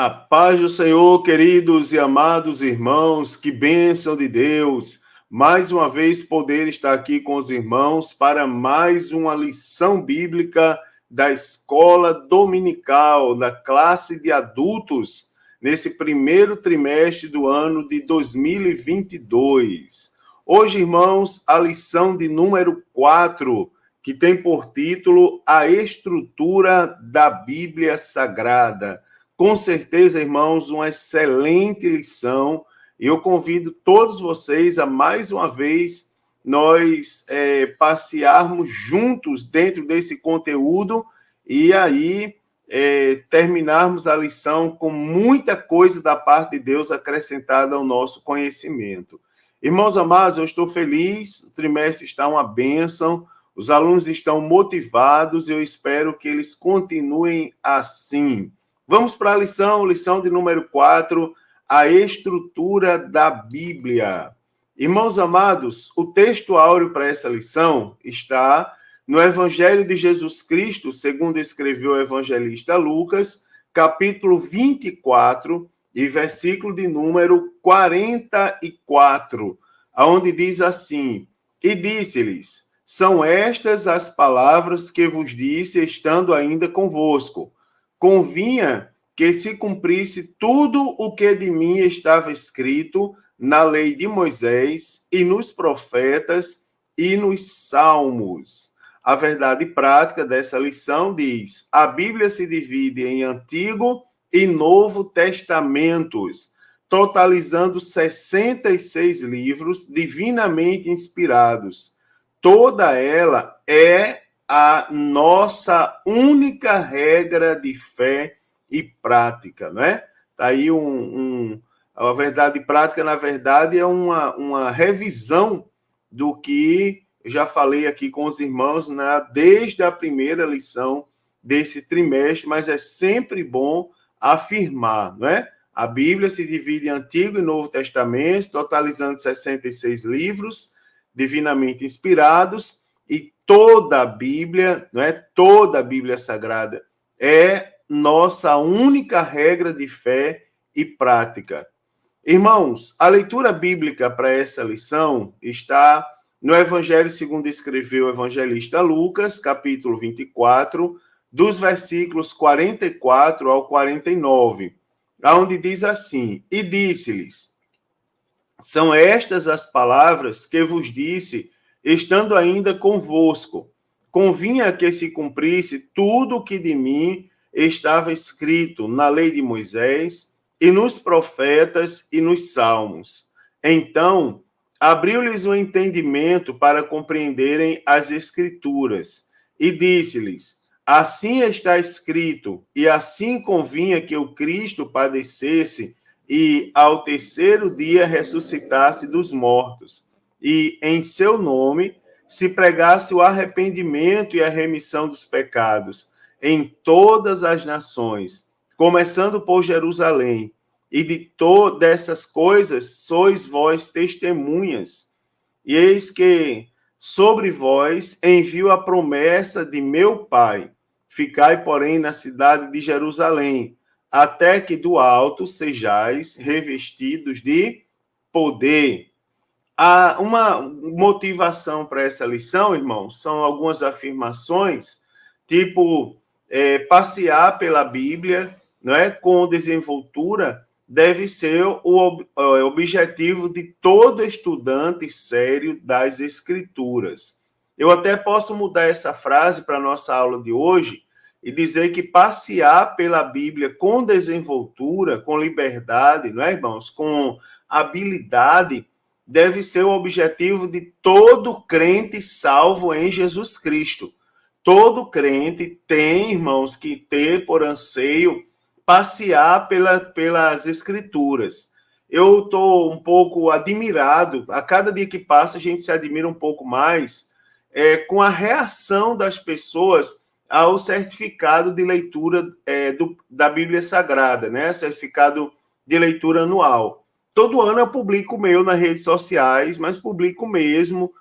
A paz do Senhor, queridos e amados irmãos, que bênção de Deus. Mais uma vez poder estar aqui com os irmãos para mais uma lição bíblica da escola dominical, da classe de adultos, nesse primeiro trimestre do ano de 2022. Hoje, irmãos, a lição de número 4, que tem por título A Estrutura da Bíblia Sagrada. Com certeza, irmãos, uma excelente lição. E eu convido todos vocês a, mais uma vez, nós passearmos juntos dentro desse conteúdo e aí terminarmos a lição com muita coisa da parte de Deus acrescentada ao nosso conhecimento. Irmãos amados, eu estou feliz, o trimestre está uma bênção, os alunos estão motivados e eu espero que eles continuem assim. Vamos para a lição de número 4, a estrutura da Bíblia. Irmãos amados, o texto áureo para essa lição está no Evangelho de Jesus Cristo, segundo escreveu o evangelista Lucas, capítulo 24, e versículo de número 44, onde diz assim: E disse-lhes, são estas as palavras que vos disse, estando ainda convosco. Convinha que se cumprisse tudo o que de mim estava escrito na lei de Moisés e nos profetas e nos salmos. A verdade prática dessa lição diz: a Bíblia se divide em Antigo e Novo Testamentos, totalizando 66 livros divinamente inspirados. Toda ela é a nossa única regra de fé e prática, não é? Tá aí a verdade prática, na verdade, é uma revisão do que eu já falei aqui com os irmãos desde a primeira lição desse trimestre, mas é sempre bom afirmar, não é? A Bíblia se divide em Antigo e Novo Testamento, totalizando 66 livros divinamente inspirados, e toda a Bíblia, não é? Toda a Bíblia Sagrada é nossa única regra de fé e prática. Irmãos, a leitura bíblica para essa lição está no Evangelho segundo escreveu o evangelista Lucas, capítulo 24, dos versículos 44 ao 49, onde diz assim: E disse-lhes, são estas as palavras que vos disse, estando ainda convosco. Convinha que se cumprisse tudo o que de mim estava escrito na lei de Moisés e nos profetas e nos salmos. Então, abriu-lhes o entendimento para compreenderem as Escrituras e disse-lhes, assim está escrito, e assim convinha que o Cristo padecesse e ao terceiro dia ressuscitasse dos mortos, e em seu nome se pregasse o arrependimento e a remissão dos pecados em todas as nações, começando por Jerusalém. E de todas essas coisas sois vós testemunhas. E eis que sobre vós envio a promessa de meu Pai. Ficai, porém, na cidade de Jerusalém, até que do alto sejais revestidos de poder. Há uma motivação para essa lição, irmãos, são algumas afirmações, tipo, passear pela Bíblia, não é, com desenvoltura, deve ser o objetivo de todo estudante sério das Escrituras. Eu até posso mudar essa frase para a nossa aula de hoje e dizer que passear pela Bíblia com desenvoltura, com liberdade, não é, irmãos? Com habilidade, deve ser o objetivo de todo crente salvo em Jesus Cristo. Todo crente tem, irmãos, que ter por anseio passear pelas Escrituras. Eu estou um pouco admirado, a cada dia que passa a gente se admira um pouco mais com a reação das pessoas ao certificado de leitura da Bíblia Sagrada, né? Certificado de leitura anual. Todo ano eu publico o meu nas redes sociais, mas publico mesmo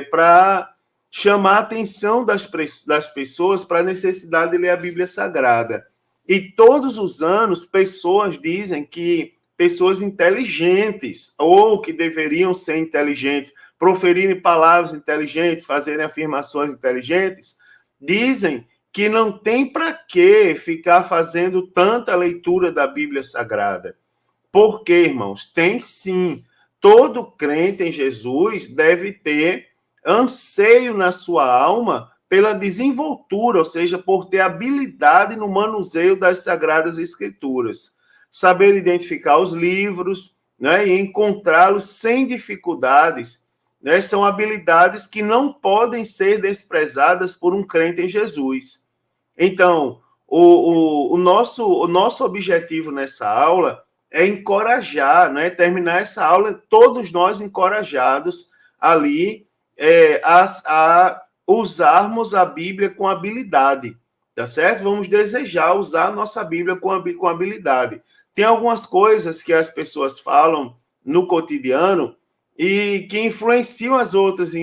para chamar a atenção das pessoas para a necessidade de ler a Bíblia Sagrada. E todos os anos, pessoas dizem que pessoas inteligentes, ou que deveriam ser inteligentes, proferirem palavras inteligentes, fazerem afirmações inteligentes, dizem que não tem para que ficar fazendo tanta leitura da Bíblia Sagrada. Por quê, irmãos? Tem sim. Todo crente em Jesus deve ter anseio na sua alma pela desenvoltura, ou seja, por ter habilidade no manuseio das Sagradas Escrituras. Saber identificar os livros, né, e encontrá-los sem dificuldades, né, são habilidades que não podem ser desprezadas por um crente em Jesus. Então, o nosso objetivo nessa aula é encorajar, né, terminar essa aula, todos nós encorajados ali a usarmos a Bíblia com habilidade, tá certo? Vamos desejar usar a nossa Bíblia com habilidade. Tem algumas coisas que as pessoas falam no cotidiano e que influenciam as outras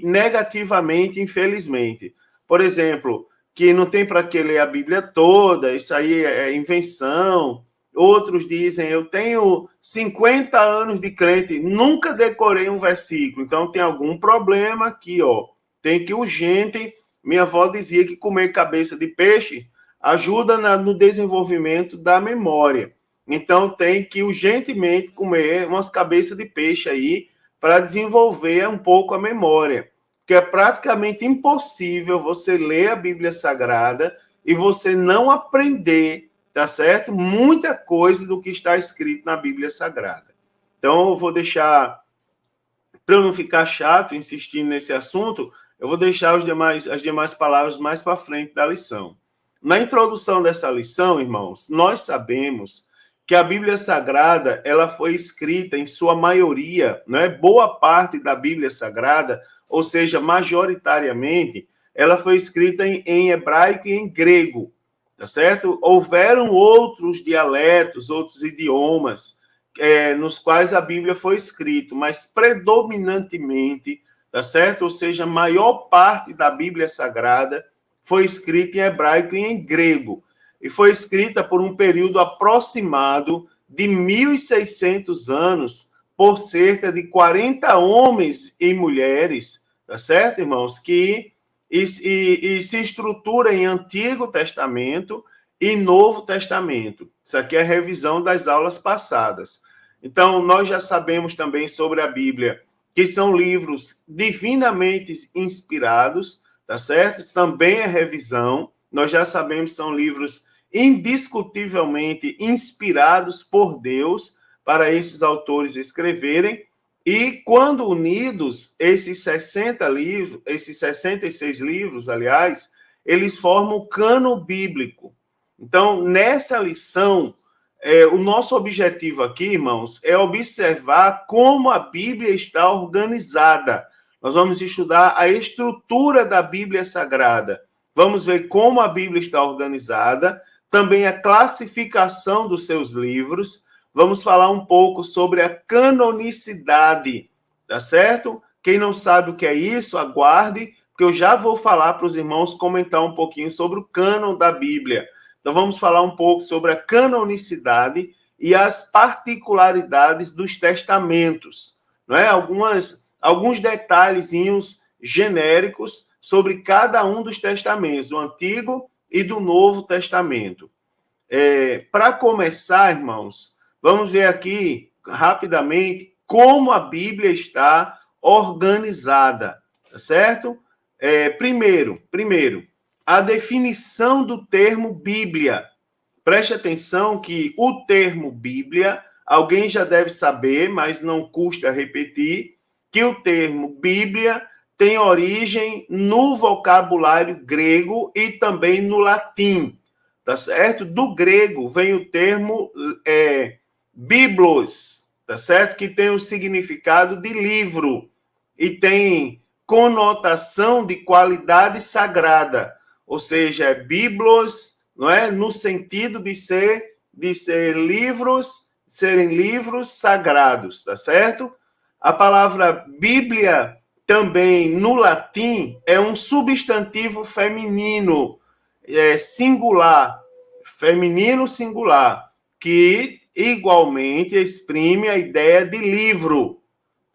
negativamente, infelizmente. Por exemplo, que não tem para que ler a Bíblia toda, isso aí é invenção. Outros dizem, eu tenho 50 anos de crente, nunca decorei um versículo, então tem algum problema aqui, ó. Tem que urgente. Minha avó dizia que comer cabeça de peixe ajuda no desenvolvimento da memória. Então tem que urgentemente comer umas cabeças de peixe aí para desenvolver um pouco a memória. Porque é praticamente impossível você ler a Bíblia Sagrada e você não aprender, tá certo? Muita coisa do que está escrito na Bíblia Sagrada. Então eu vou deixar, para eu não ficar chato insistindo nesse assunto, eu vou deixar as demais palavras mais para frente da lição. Na introdução dessa lição, irmãos, nós sabemos que a Bíblia Sagrada ela foi escrita em sua maioria, né? Boa parte da Bíblia Sagrada, ou seja, majoritariamente, ela foi escrita em hebraico e em grego, tá certo? Houveram outros dialetos, outros idiomas, nos quais a Bíblia foi escrita, mas predominantemente, tá certo? Ou seja, a maior parte da Bíblia Sagrada foi escrita em hebraico e em grego, e foi escrita por um período aproximado de 1.600 anos, por cerca de 40 homens e mulheres, tá certo, irmãos? Que se estrutura em Antigo Testamento e Novo Testamento. Isso aqui é a revisão das aulas passadas. Então, nós já sabemos também sobre a Bíblia, que são livros divinamente inspirados, tá certo? Também é revisão. Nós já sabemos que são livros indiscutivelmente inspirados por Deus para esses autores escreverem. E quando unidos, esses 60 livros, esses 66 livros, aliás, eles formam o cânon bíblico. Então, nessa lição, o nosso objetivo aqui, irmãos, é observar como a Bíblia está organizada. Nós vamos estudar a estrutura da Bíblia Sagrada. Vamos ver como a Bíblia está organizada, também a classificação dos seus livros. Vamos falar um pouco sobre a canonicidade, tá certo? Quem não sabe o que é isso, aguarde, porque eu já vou falar para os irmãos comentar um pouquinho sobre o cânon da Bíblia. Então, vamos falar um pouco sobre a canonicidade e as particularidades dos testamentos, não é? Alguns detalhezinhos genéricos sobre cada um dos testamentos, do Antigo e do Novo Testamento. Para começar, irmãos, vamos ver aqui rapidamente como a Bíblia está organizada, tá certo? Primeiro, a definição do termo Bíblia. Preste atenção que o termo Bíblia, alguém já deve saber, mas não custa repetir, que o termo Bíblia tem origem no vocabulário grego e também no latim, tá certo? Do grego vem o termo biblos, tá certo? Que tem o significado de livro e tem conotação de qualidade sagrada, ou seja, biblos, não é? No sentido de ser livros, serem livros sagrados, tá certo? A palavra Bíblia também no latim é um substantivo feminino, singular, feminino singular, que igualmente exprime a ideia de livro,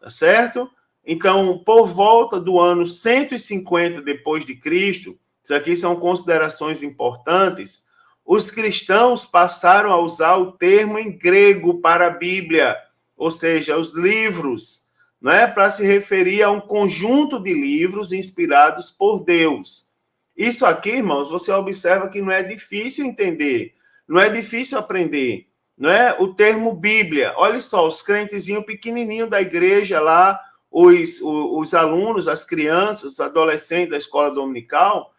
tá certo? Então, por volta do ano 150 depois de Cristo, isso aqui são considerações importantes, os cristãos passaram a usar o termo em grego para a Bíblia, ou seja, os livros, né, para se referir a um conjunto de livros inspirados por Deus. Isso aqui, irmãos, você observa que não é difícil entender, não é difícil aprender, não é? O termo Bíblia, olha só, os crentezinhos pequenininhos da igreja lá, os alunos, as crianças, os adolescentes da escola dominical,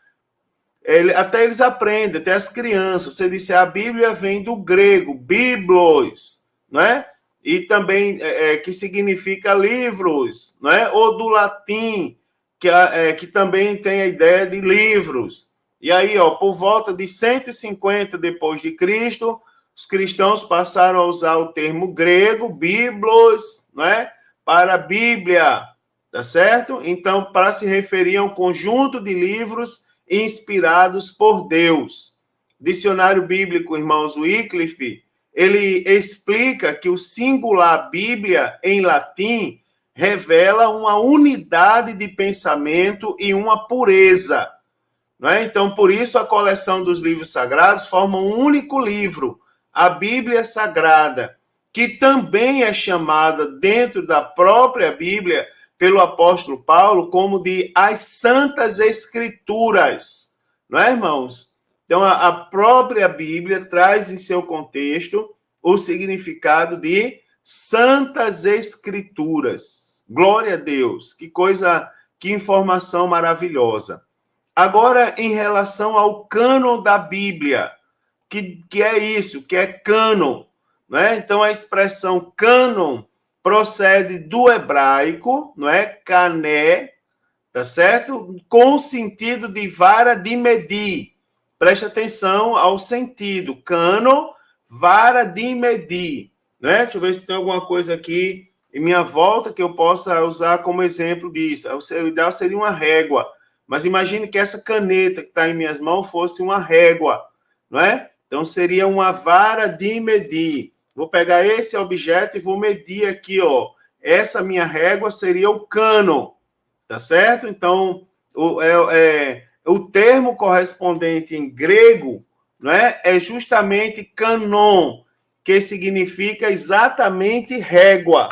até eles aprendem, até as crianças. Você disse, a Bíblia vem do grego, biblos, não é? E também que significa livros, não é? Ou do latim, que também tem a ideia de livros. E aí, ó, por volta de 150 depois de Cristo, os cristãos passaram a usar o termo grego, biblos, não é? Para a Bíblia, tá certo? Então, para se referir a um conjunto de livros inspirados por Deus. Dicionário bíblico, irmãos, Wycliffe, ele explica que o singular Bíblia, em latim, revela uma unidade de pensamento e uma pureza. Não é? Então, por isso, a coleção dos livros sagrados forma um único livro, a Bíblia Sagrada, que também é chamada dentro da própria Bíblia pelo apóstolo Paulo como de as Santas Escrituras. Não é, irmãos? Então, a própria Bíblia traz em seu contexto o significado de Santas Escrituras. Glória a Deus! Que coisa, que informação maravilhosa. Agora, em relação ao cânon da Bíblia, que é isso, que é cânon, né? Então, a expressão cânon procede do hebraico, não é? Cané, tá certo? Com o sentido de vara de medir. Preste atenção ao sentido. Cânon, vara de medir, né? Deixa eu ver se tem alguma coisa aqui em minha volta que eu possa usar como exemplo disso. O ideal seria uma régua, mas imagine que essa caneta que está em minhas mãos fosse uma régua, não é? Então, seria uma vara de medir. Vou pegar esse objeto e vou medir aqui, ó. Essa minha régua seria o cânon, tá certo? Então, o termo correspondente em grego, não é? É justamente canon, que significa exatamente régua.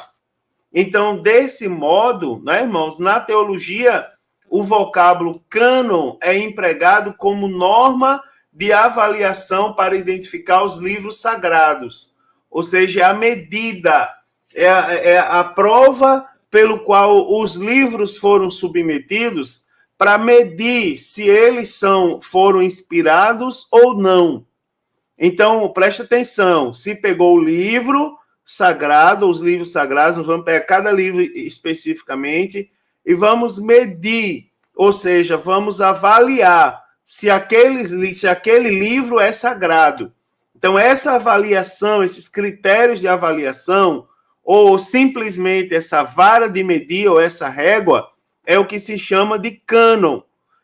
Então, desse modo, né, irmãos, na teologia, o vocábulo cânon é empregado como norma de avaliação para identificar os livros sagrados, ou seja, a medida, é a prova pelo qual os livros foram submetidos para medir se eles foram inspirados ou não. Então, preste atenção, se pegou o livro sagrado, os livros sagrados, nós vamos pegar cada livro especificamente e vamos medir, ou seja, vamos avaliar se aquele livro é sagrado. Então, essa avaliação, esses critérios de avaliação, ou simplesmente essa vara de medir ou essa régua, é o que se chama de cânon.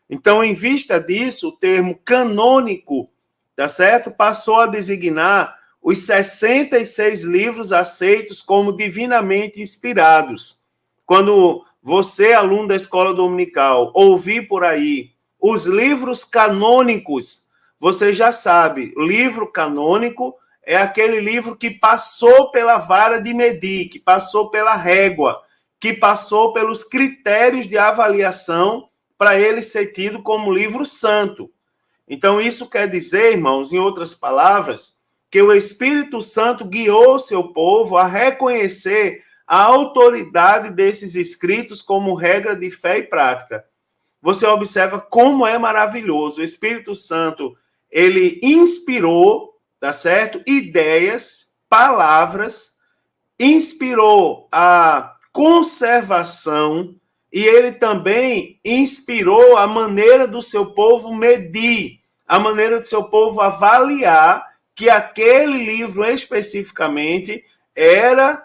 Então, em vista disso, o termo canônico, tá certo? Passou a designar os 66 livros aceitos como divinamente inspirados. Quando você, aluno da escola dominical, ouvir por aí os livros canônicos, você já sabe, o livro canônico é aquele livro que passou pela vara de medir, que passou pela régua, que passou pelos critérios de avaliação para ele ser tido como livro santo. Então, isso quer dizer, irmãos, em outras palavras, que o Espírito Santo guiou o seu povo a reconhecer a autoridade desses escritos como regra de fé e prática. Você observa como é maravilhoso. O Espírito Santo, ele inspirou, tá certo? Ideias, palavras, inspirou a conservação e ele também inspirou a maneira do seu povo medir, a maneira do seu povo avaliar que aquele livro especificamente era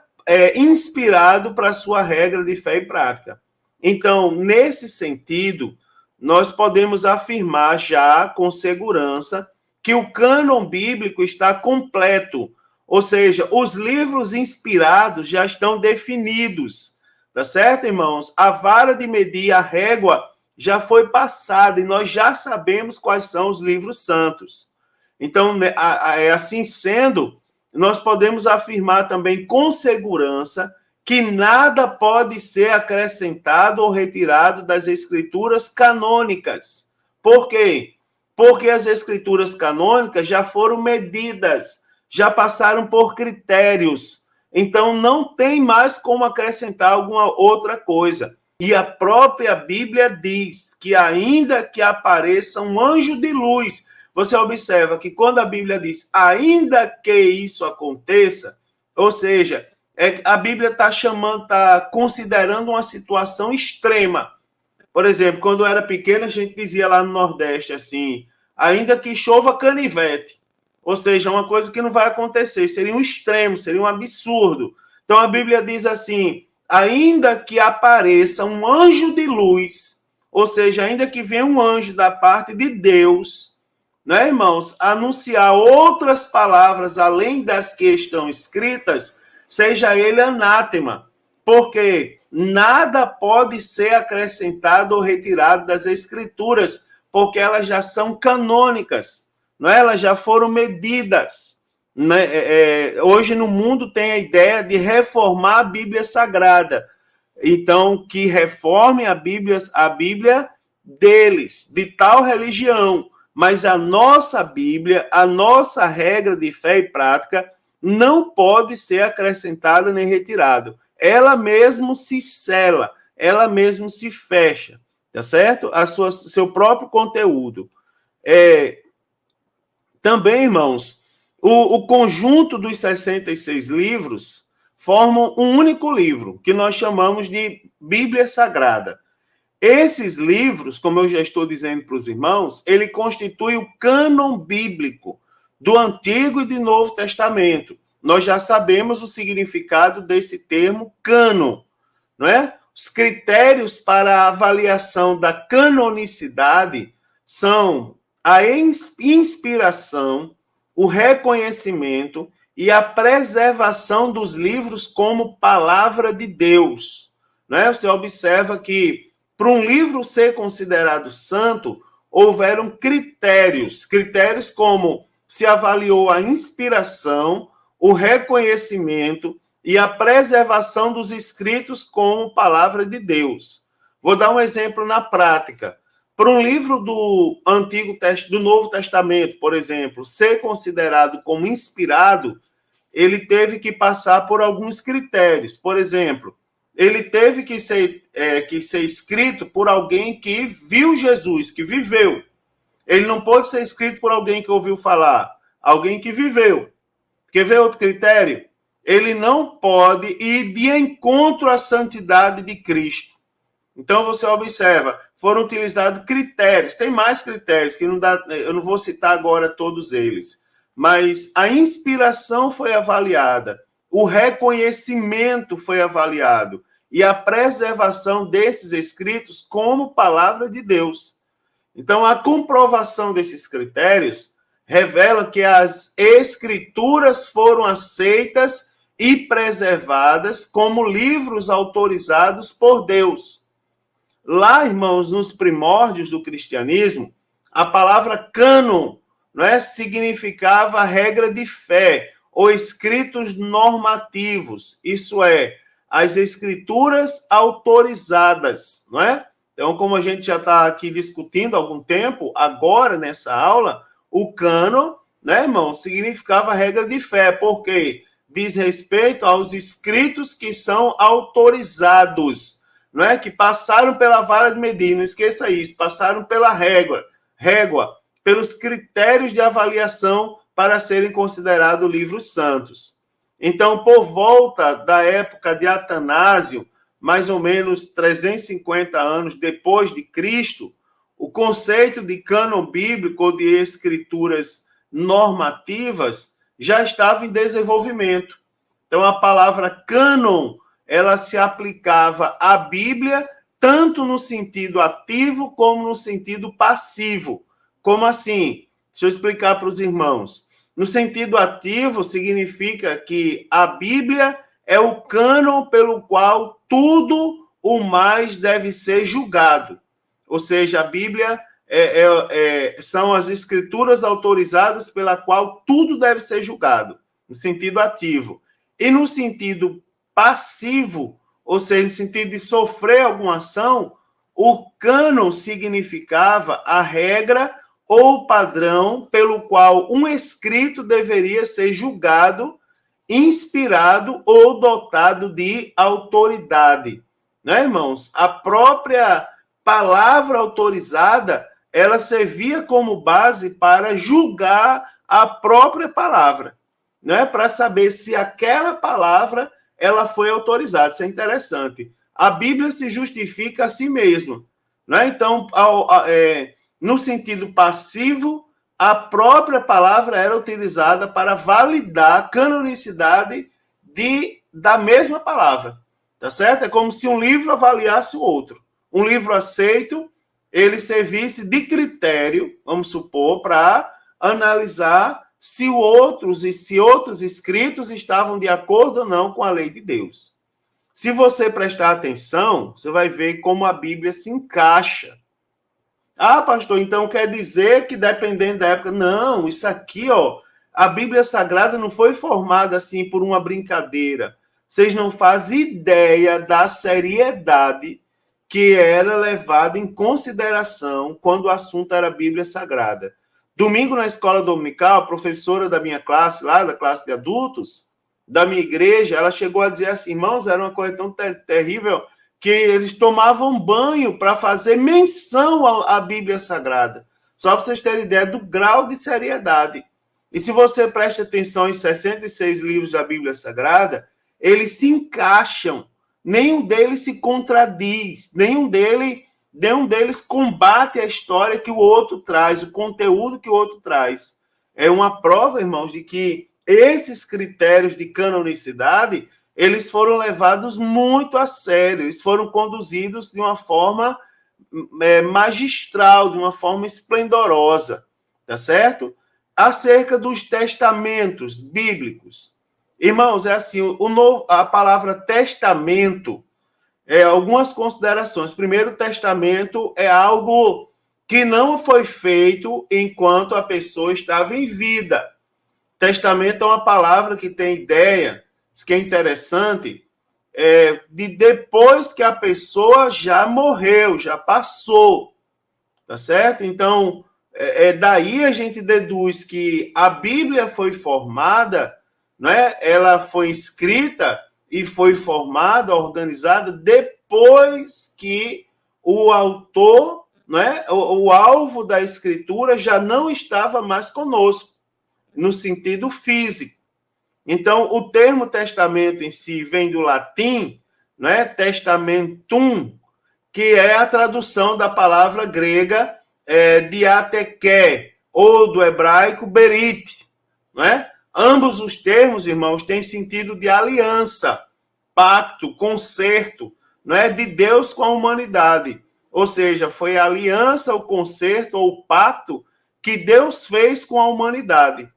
inspirado para a sua regra de fé e prática. Então, nesse sentido, nós podemos afirmar já com segurança que o cânon bíblico está completo, ou seja, os livros inspirados já estão definidos, tá certo, irmãos? A vara de medir, a régua, já foi passada e nós já sabemos quais são os livros santos. Então, assim sendo, nós podemos afirmar também com segurança que nada pode ser acrescentado ou retirado das escrituras canônicas. Por quê? Porque as escrituras canônicas já foram medidas, já passaram por critérios. Então, não tem mais como acrescentar alguma outra coisa. E a própria Bíblia diz que ainda que apareça um anjo de luz, você observa que quando a Bíblia diz ainda que isso aconteça, ou seja, a Bíblia está considerando uma situação extrema. Por exemplo, quando eu era pequeno, a gente dizia lá no Nordeste assim, ainda que chova canivete. Ou seja, uma coisa que não vai acontecer, seria um extremo, seria um absurdo. Então a Bíblia diz assim, ainda que apareça um anjo de luz, ou seja, ainda que venha um anjo da parte de Deus, né, irmãos, anunciar outras palavras além das que estão escritas, seja ele anátema, porque nada pode ser acrescentado ou retirado das escrituras, porque elas já são canônicas, não é? Elas já foram medidas. Né? Hoje no mundo tem a ideia de reformar a Bíblia Sagrada. Então, que reformem a Bíblia deles, de tal religião. Mas a nossa Bíblia, a nossa regra de fé e prática, não pode ser acrescentada nem retirada. Ela mesmo se sela, ela mesmo se fecha, tá certo? Seu próprio conteúdo. Também, irmãos, o conjunto dos 66 livros formam um único livro, que nós chamamos de Bíblia Sagrada. Esses livros, como eu já estou dizendo para os irmãos, ele constitui o cânon bíblico do Antigo e do Novo Testamento. Nós já sabemos o significado desse termo cânon, não é? Os critérios para a avaliação da canonicidade são a inspiração, o reconhecimento e a preservação dos livros como palavra de Deus. Né? Você observa que, para um livro ser considerado santo, houveram critérios como se avaliou a inspiração, o reconhecimento e a preservação dos escritos como palavra de Deus. Vou dar um exemplo na prática. Para um livro do Novo Testamento, por exemplo, ser considerado como inspirado, ele teve que passar por alguns critérios. Por exemplo, ele teve que ser escrito por alguém que viu Jesus, que viveu. Ele não pode ser escrito por alguém que ouviu falar, alguém que viveu. Quer ver outro critério? Ele não pode ir de encontro à santidade de Cristo. Então, você observa, foram utilizados critérios, tem mais critérios, que não dá, eu não vou citar agora todos eles, mas a inspiração foi avaliada, o reconhecimento foi avaliado, e a preservação desses escritos como palavra de Deus. Então, a comprovação desses critérios revela que as escrituras foram aceitas e preservadas como livros autorizados por Deus. Lá, irmãos, nos primórdios do cristianismo, a palavra cânon, não é, significava regra de fé ou escritos normativos, isso é, as escrituras autorizadas, não é? Então, como a gente já está aqui discutindo há algum tempo, agora nessa aula, o cânon, né, irmão, significava regra de fé, porque diz respeito aos escritos que são autorizados, não é? Que passaram pela vara de medir, não esqueça isso, passaram pela régua, pelos critérios de avaliação para serem considerados livros santos. Então, por volta da época de Atanásio, mais ou menos 350 anos depois de Cristo, o conceito de cânon bíblico ou de escrituras normativas já estava em desenvolvimento. Então, a palavra cânon, ela se aplicava à Bíblia tanto no sentido ativo como no sentido passivo. Como assim? Deixa eu explicar para os irmãos. No sentido ativo, significa que a Bíblia é o cânon pelo qual tudo o mais deve ser julgado. Ou seja, a Bíblia são as escrituras autorizadas pela qual tudo deve ser julgado, no sentido ativo. E no sentido passivo, ou seja, no sentido de sofrer alguma ação, o cânon significava a regra ou padrão pelo qual um escrito deveria ser julgado, inspirado ou dotado de autoridade. Né, irmãos? A própria palavra autorizada, ela servia como base para julgar a própria palavra, né? Para saber se aquela palavra ela foi autorizada. Isso é interessante. A Bíblia se justifica a si mesma, né? Então, no sentido passivo, a própria palavra era utilizada para validar a canonicidade da mesma palavra, tá certo? É como se um livro avaliasse o outro. Um livro aceito, ele servisse de critério, vamos supor, para analisar se outros escritos estavam de acordo ou não com a lei de Deus. Se você prestar atenção, você vai ver como a Bíblia se encaixa. Ah, pastor, então quer dizer que dependendo da época... Não, isso aqui, ó, a Bíblia Sagrada não foi formada assim por uma brincadeira. Vocês não fazem ideia da seriedade que era levada em consideração quando o assunto era a Bíblia Sagrada. Domingo, na escola dominical, a professora da minha classe, lá da classe de adultos, da minha igreja, ela chegou a dizer assim, irmãos, era uma coisa tão terrível que eles tomavam banho para fazer menção à Bíblia Sagrada. Só para vocês terem ideia do grau de seriedade. E se você presta atenção em 66 livros da Bíblia Sagrada, eles se encaixam. Nenhum deles se contradiz, nenhum deles combate a história que o outro traz, o conteúdo que o outro traz. É uma prova, irmãos, de que esses critérios de canonicidade, eles foram levados muito a sério, eles foram conduzidos de uma forma magistral, de uma forma esplendorosa, tá certo? Acerca dos testamentos bíblicos. Irmãos, é assim, a palavra testamento, algumas considerações. Primeiro, o testamento é algo que não foi feito enquanto a pessoa estava em vida. Testamento é uma palavra que tem ideia, isso que é interessante, de depois que a pessoa já morreu, já passou, tá certo? Então, daí a gente deduz que a Bíblia foi formada, né? Ela foi escrita e foi formada, organizada depois que o autor, né? O alvo da escritura já não estava mais conosco, no sentido físico. Então, o termo testamento em si vem do latim, né? Testamentum, que é a tradução da palavra grega diateké, ou do hebraico berit, né? Ambos os termos, irmãos, têm sentido de aliança, pacto, concerto, não é, de Deus com a humanidade. Ou seja, foi a aliança, o concerto ou o pacto que Deus fez com a humanidade.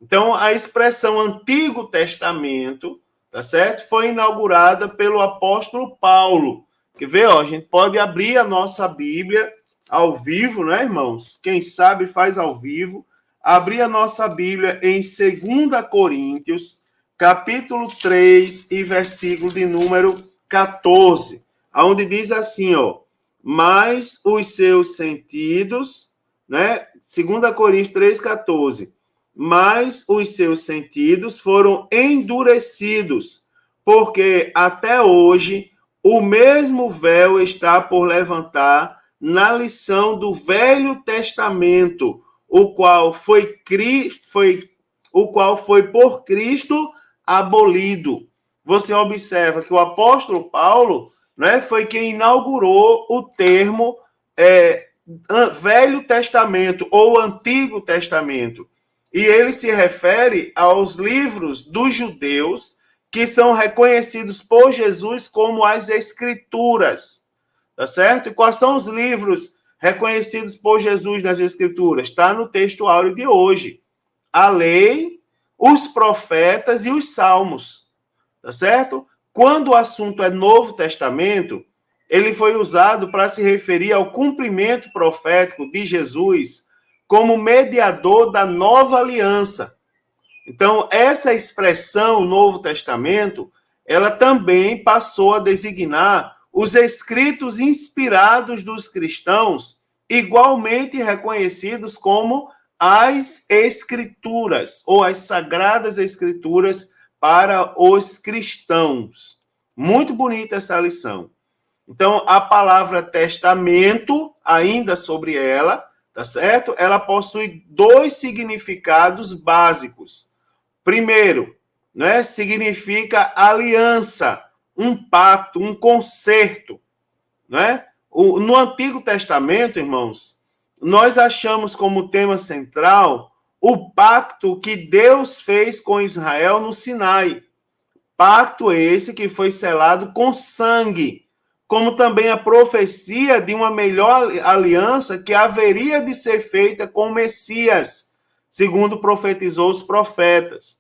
Então, a expressão Antigo Testamento, tá certo? Foi inaugurada pelo apóstolo Paulo. Quer ver? Ó, a gente pode abrir a nossa Bíblia ao vivo, né, irmãos? Quem sabe faz ao vivo. Abrir a nossa Bíblia em 2 Coríntios, capítulo 3 e versículo de número 14, onde diz assim, ó, mas os seus sentidos, né? 2 Coríntios 3, 14, mas os seus sentidos foram endurecidos, porque até hoje o mesmo véu está por levantar na lição do Velho Testamento, o qual foi por Cristo abolido. Você observa que o apóstolo Paulo, né, foi quem inaugurou o termo Velho Testamento ou Antigo Testamento. E ele se refere aos livros dos judeus que são reconhecidos por Jesus como as Escrituras. Tá certo? E quais são os livros reconhecidos por Jesus nas Escrituras? Está no texto áureo de hoje. A lei, os profetas e os salmos. Tá certo? Quando o assunto é Novo Testamento, ele foi usado para se referir ao cumprimento profético de Jesus como mediador da nova aliança. Então, essa expressão Novo Testamento, ela também passou a designar os escritos inspirados dos cristãos, igualmente reconhecidos como as Escrituras, ou as Sagradas Escrituras para os cristãos. Muito bonita essa lição. Então, a palavra testamento, ainda sobre ela, tá certo? Ela possui dois significados básicos. Primeiro, né, significa aliança, um pacto, um concerto, né? No Antigo Testamento, irmãos, nós achamos como tema central o pacto que Deus fez com Israel no Sinai. Pacto esse que foi selado com sangue, como também a profecia de uma melhor aliança que haveria de ser feita com o Messias, segundo profetizou os profetas.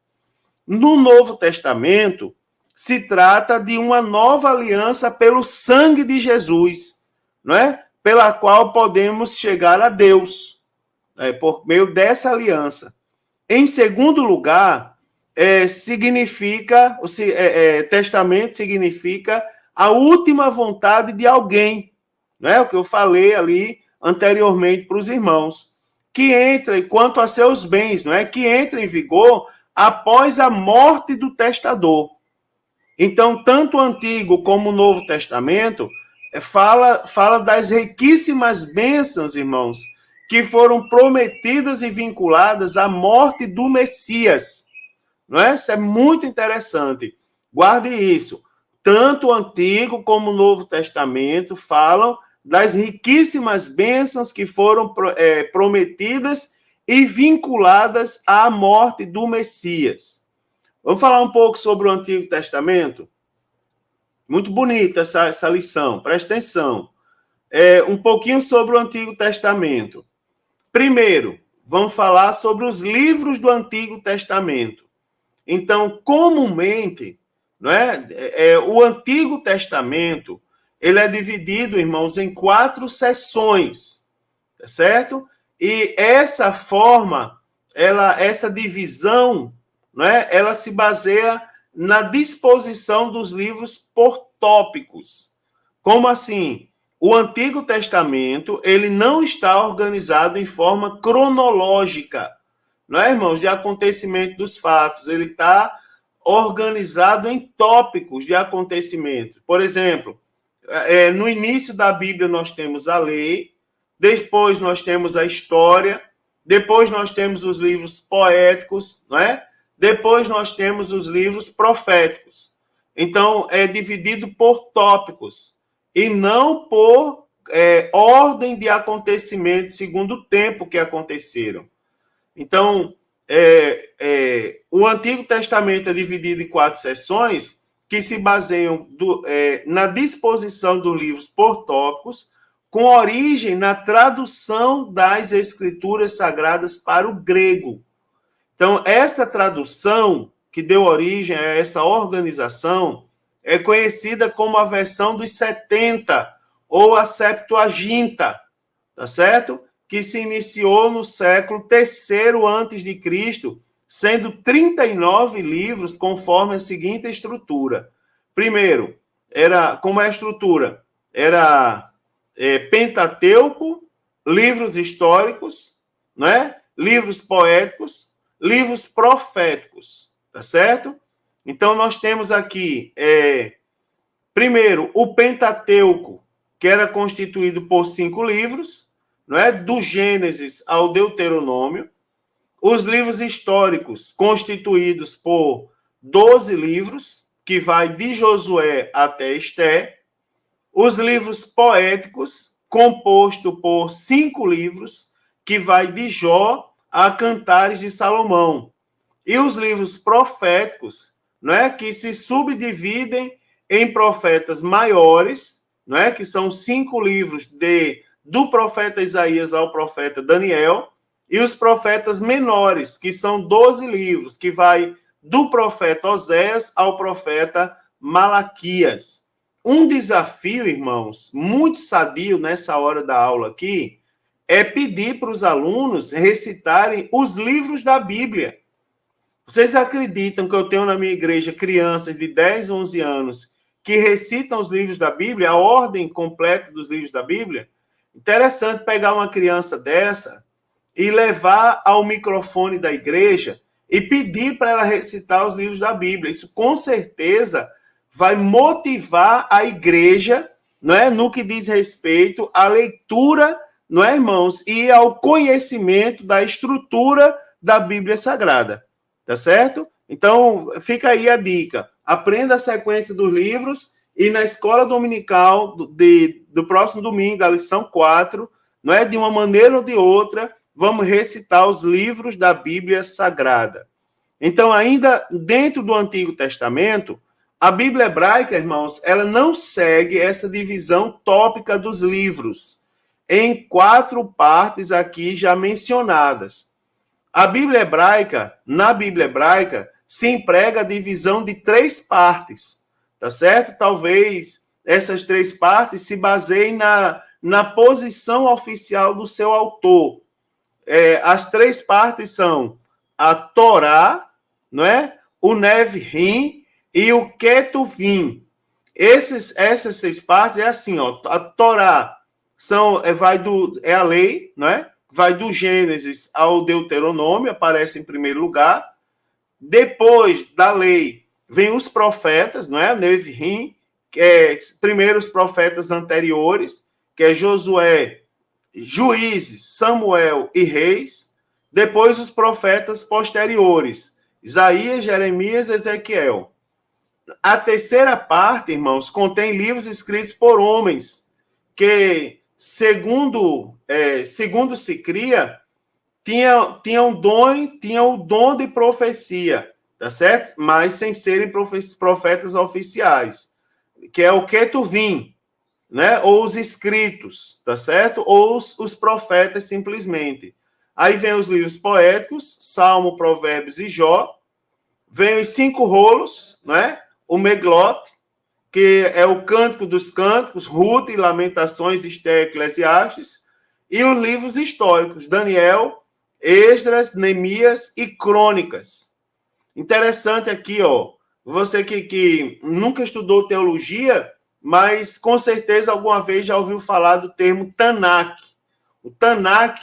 No Novo Testamento, se trata de uma nova aliança pelo sangue de Jesus, não é? Pela qual podemos chegar a Deus, por meio dessa aliança. Em segundo lugar, testamento significa a última vontade de alguém, né? O que eu falei ali anteriormente para os irmãos, que entra, quanto a seus bens, não é? Que entra em vigor após a morte do testador. Então, tanto o Antigo como o Novo Testamento fala das riquíssimas bênçãos, irmãos, que foram prometidas e vinculadas à morte do Messias. Não é? Isso é muito interessante. Guarde isso. Tanto o Antigo como o Novo Testamento falam das riquíssimas bênçãos que foram prometidas e vinculadas à morte do Messias. Vamos falar um pouco sobre o Antigo Testamento? Muito bonita essa lição, presta atenção. Um pouquinho sobre o Antigo Testamento. Primeiro, vamos falar sobre os livros do Antigo Testamento. Então, comumente, não é, o Antigo Testamento ele é dividido, irmãos, em 4 seções, tá certo? E essa forma, essa divisão, não é, ela se baseia na disposição dos livros por tópicos. Como assim? O Antigo Testamento ele não está organizado em forma cronológica, não é, irmãos, de acontecimento dos fatos. Ele está organizado em tópicos de acontecimento. Por exemplo, no início da Bíblia nós temos a lei, depois nós temos a história, depois nós temos os livros poéticos, não é? Depois nós temos os livros proféticos. Então, é dividido por tópicos e não por ordem de acontecimentos segundo o tempo que aconteceram. Então, o Antigo Testamento é dividido em 4 seções que se baseiam na disposição dos livros por tópicos, com origem na tradução das Escrituras Sagradas para o grego. Então, essa tradução que deu origem a essa organização é conhecida como a versão dos 70, ou a Septuaginta, tá certo? Que se iniciou no século III a.C., sendo 39 livros conforme a seguinte estrutura. Primeiro, como é a estrutura? Era Pentateuco, livros históricos, né? Livros poéticos, livros proféticos, tá certo? Então, nós temos aqui, primeiro, o Pentateuco, que era constituído por 5 livros, não é? Do Gênesis ao Deuteronômio. Os livros históricos, constituídos por 12 livros, que vai de Josué até Esté. Os livros poéticos, composto por 5 livros, que vai de Jó a Cantares de Salomão. E os livros proféticos, não é, que se subdividem em profetas maiores, não é, que são 5 livros do profeta Isaías ao profeta Daniel, e os profetas menores, que são 12 livros, que vai do profeta Oséias ao profeta Malaquias. Um desafio, irmãos, muito sadio nessa hora da aula aqui, é pedir para os alunos recitarem os livros da Bíblia. Vocês acreditam que eu tenho na minha igreja crianças de 10, 11 anos que recitam os livros da Bíblia, a ordem completa dos livros da Bíblia? Interessante pegar uma criança dessa e levar ao microfone da igreja e pedir para ela recitar os livros da Bíblia. Isso, com certeza, vai motivar a igreja, não é, no que diz respeito à leitura, não é, irmãos, e ao conhecimento da estrutura da Bíblia Sagrada. Tá certo? Então, fica aí a dica. Aprenda a sequência dos livros e na escola dominical do próximo domingo, da lição 4, não é, de uma maneira ou de outra, vamos recitar os livros da Bíblia Sagrada. Então, ainda dentro do Antigo Testamento, a Bíblia hebraica, irmãos, ela não segue essa divisão tópica dos livros, em 4 partes aqui já mencionadas. A Bíblia hebraica, na Bíblia hebraica, se emprega a divisão de 3 partes, tá certo? Talvez essas 3 partes se baseiem na posição oficial do seu autor. As 3 partes são a Torá, não é? O Nevi'im e o Ketuvim. Essas 6 partes é assim, ó, a Torá é a lei, não é? Vai do Gênesis ao Deuteronômio, aparece em primeiro lugar. Depois da lei, vem os profetas, não é? Nevi'im, que é primeiro os profetas anteriores, que é Josué, Juízes, Samuel e Reis. Depois os profetas posteriores, Isaías, Jeremias, Ezequiel. A terceira parte, irmãos, contém livros escritos por homens, que, segundo se cria, tinham o dom de profecia, tá certo? Mas sem serem profetas oficiais, que é o Ketuvim, né? Ou os escritos, tá certo? Ou os profetas simplesmente. Aí vem os livros poéticos, Salmo, Provérbios e Jó. Vem os 5 rolos, né? O Meglot, que é o Cântico dos Cânticos, Ruth, Lamentações, Esther, Eclesiastes, e os livros históricos, Daniel, Esdras, Neemias e Crônicas. Interessante aqui, ó, você que nunca estudou teologia, mas com certeza alguma vez já ouviu falar do termo Tanakh. O Tanakh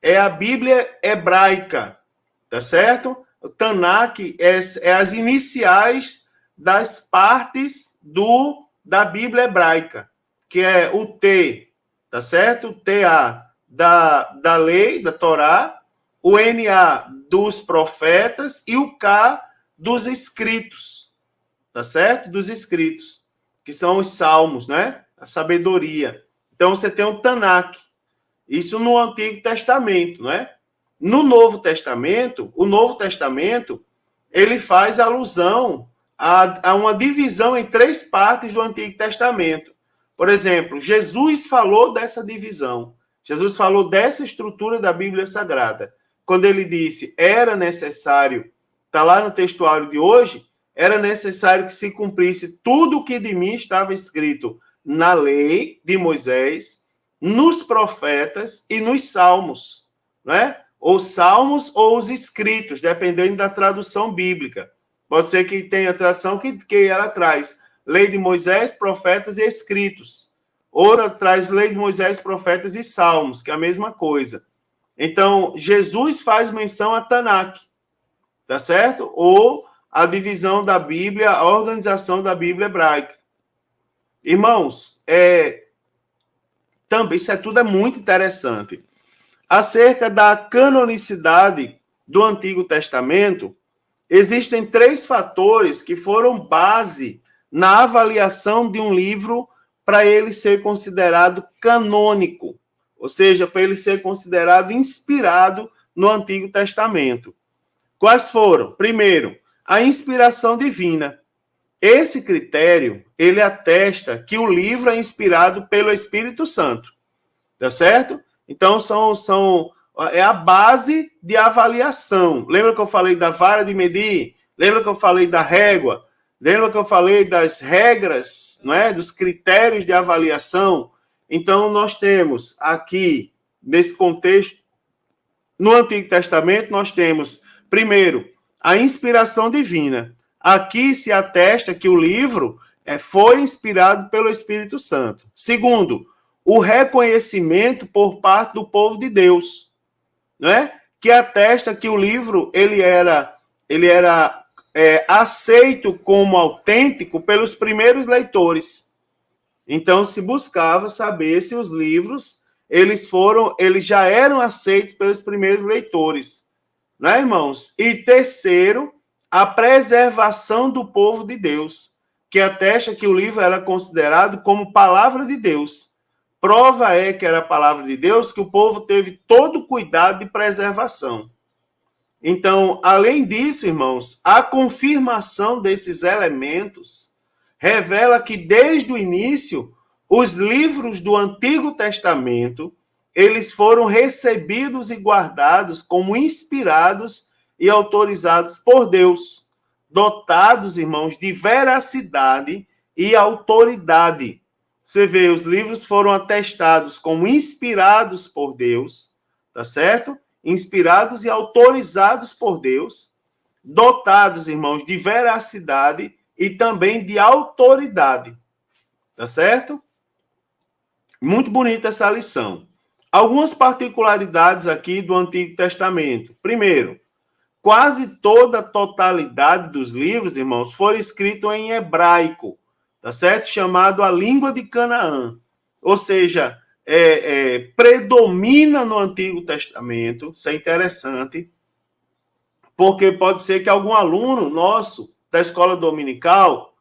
é a Bíblia hebraica, tá certo? O Tanakh é as iniciais das partes da Bíblia hebraica, que é o T, tá certo? O TA da lei, da Torá, o NA dos profetas e o K dos escritos, tá certo? Dos escritos, que são os salmos, né? A sabedoria. Então, você tem o Tanakh. Isso no Antigo Testamento, não é? No Novo Testamento, o Novo Testamento, ele faz alusão a uma divisão em 3 partes do Antigo Testamento. Por exemplo, Jesus falou dessa divisão. Jesus falou dessa estrutura da Bíblia Sagrada. Quando ele disse, era necessário, está lá no textuário de hoje, era necessário que se cumprisse tudo o que de mim estava escrito na lei de Moisés, nos profetas e nos salmos, não é? Ou salmos ou os escritos, dependendo da tradução bíblica. Pode ser que tenha tradução que ela traz lei de Moisés, profetas e escritos. Outra traz lei de Moisés, profetas e salmos, que é a mesma coisa. Então, Jesus faz menção a Tanakh, tá certo? Ou a divisão da Bíblia, a organização da Bíblia hebraica. Irmãos, também isso tudo é muito interessante. Acerca da canonicidade do Antigo Testamento, existem 3 fatores que foram base na avaliação de um livro para ele ser considerado canônico, ou seja, para ele ser considerado inspirado no Antigo Testamento. Quais foram? Primeiro, a inspiração divina. Esse critério, ele atesta que o livro é inspirado pelo Espírito Santo. Tá certo? Então, é a base de avaliação. Lembra que eu falei da vara de medir? Lembra que eu falei da régua? Lembra que eu falei das regras, não é? Dos critérios de avaliação? Então, nós temos aqui, nesse contexto, no Antigo Testamento, nós temos, primeiro, a inspiração divina. Aqui se atesta que o livro foi inspirado pelo Espírito Santo. Segundo, o reconhecimento por parte do povo de Deus, né? Que atesta que o livro ele era aceito como autêntico pelos primeiros leitores. Então se buscava saber se os livros eles já eram aceitos pelos primeiros leitores, né, irmãos? E terceiro, a preservação do povo de Deus, que atesta que o livro era considerado como palavra de Deus. Prova é que era a palavra de Deus, que o povo teve todo o cuidado de preservação. Então, além disso, irmãos, a confirmação desses elementos revela que, desde o início, os livros do Antigo Testamento, eles foram recebidos e guardados como inspirados e autorizados por Deus, dotados, irmãos, de veracidade e autoridade. Você vê, os livros foram atestados como inspirados por Deus, tá certo? Inspirados e autorizados por Deus, dotados, irmãos, de veracidade e também de autoridade, tá certo? Muito bonita essa lição. Algumas particularidades aqui do Antigo Testamento. Primeiro, quase toda a totalidade dos livros, irmãos, foram escritos em hebraico, tá certo? Chamado a língua de Canaã. Ou seja, predomina no Antigo Testamento. Isso é interessante, porque pode ser que algum aluno nosso da escola dominical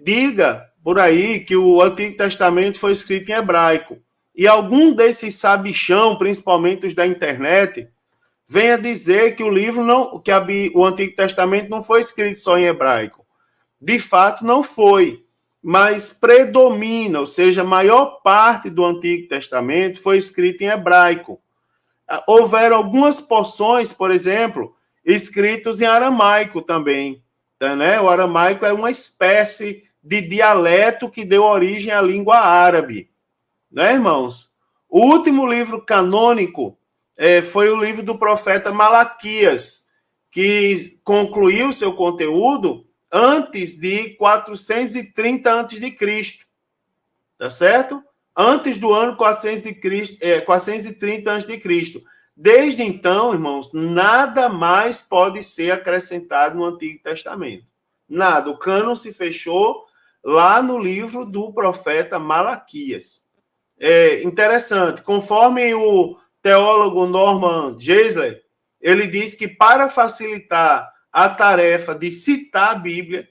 diga por aí que o Antigo Testamento foi escrito em hebraico. E algum desses sabichão, principalmente os da internet, venha dizer que o livro o Antigo Testamento não foi escrito só em hebraico. De fato, não foi, mas predomina, ou seja, a maior parte do Antigo Testamento foi escrito em hebraico. Houveram algumas porções, por exemplo, escritos em aramaico também. Né? O aramaico é uma espécie de dialeto que deu origem à língua árabe. Né, irmãos? O último livro canônico foi o livro do profeta Malaquias, que concluiu seu conteúdo antes de 430 a.C., tá certo? Antes do ano 430 a.C. Desde então, irmãos, nada mais pode ser acrescentado no Antigo Testamento. Nada. O cânon se fechou lá no livro do profeta Malaquias. Interessante. Conforme o teólogo Norman Geisler, ele diz que para facilitar a tarefa de citar a Bíblia,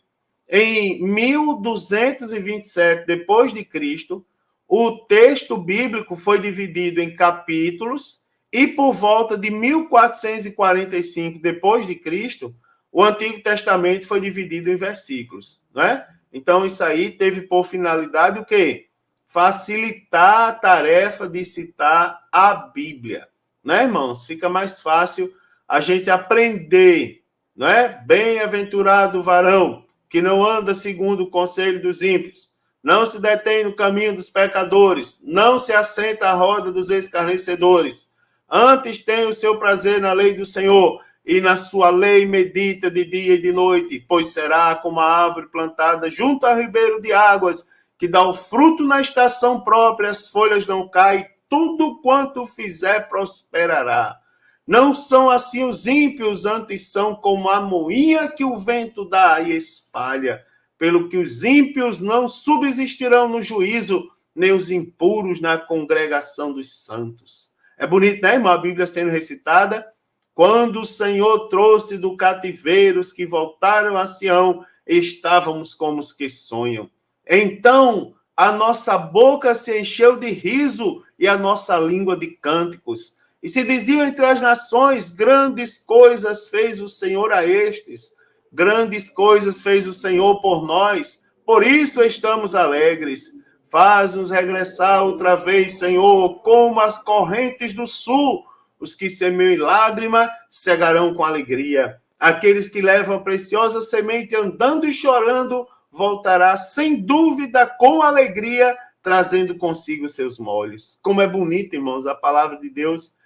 em 1227 depois de Cristo, o texto bíblico foi dividido em capítulos e por volta de 1445 depois de Cristo, o Antigo Testamento foi dividido em versículos, né? Então isso aí teve por finalidade o quê? Facilitar a tarefa de citar a Bíblia, né, irmãos? Fica mais fácil a gente aprender, não é? Bem-aventurado o varão que não anda segundo o conselho dos ímpios, não se detém no caminho dos pecadores, não se assenta à roda dos escarnecedores, antes tem o seu prazer na lei do Senhor e na sua lei medita de dia e de noite, pois será como a árvore plantada junto ao ribeiro de águas, que dá o fruto na estação própria, as folhas não caem, tudo quanto fizer prosperará. Não são assim os ímpios, antes são como a moinha que o vento dá e espalha. Pelo que os ímpios não subsistirão no juízo, nem os impuros na congregação dos santos. É bonito, né, irmão? A Bíblia sendo recitada. Quando o Senhor trouxe do cativeiro os que voltaram a Sião, estávamos como os que sonham. Então, a nossa boca se encheu de riso e a nossa língua de cânticos. E se diziam entre as nações, grandes coisas fez o Senhor a estes. Grandes coisas fez o Senhor por nós. Por isso estamos alegres. Faz-nos regressar outra vez, Senhor, como as correntes do sul. Os que semeiam em lágrima cegarão com alegria. Aqueles que levam a preciosa semente andando e chorando, voltará sem dúvida com alegria, trazendo consigo seus molhos. Como é bonito, irmãos, a palavra de Deus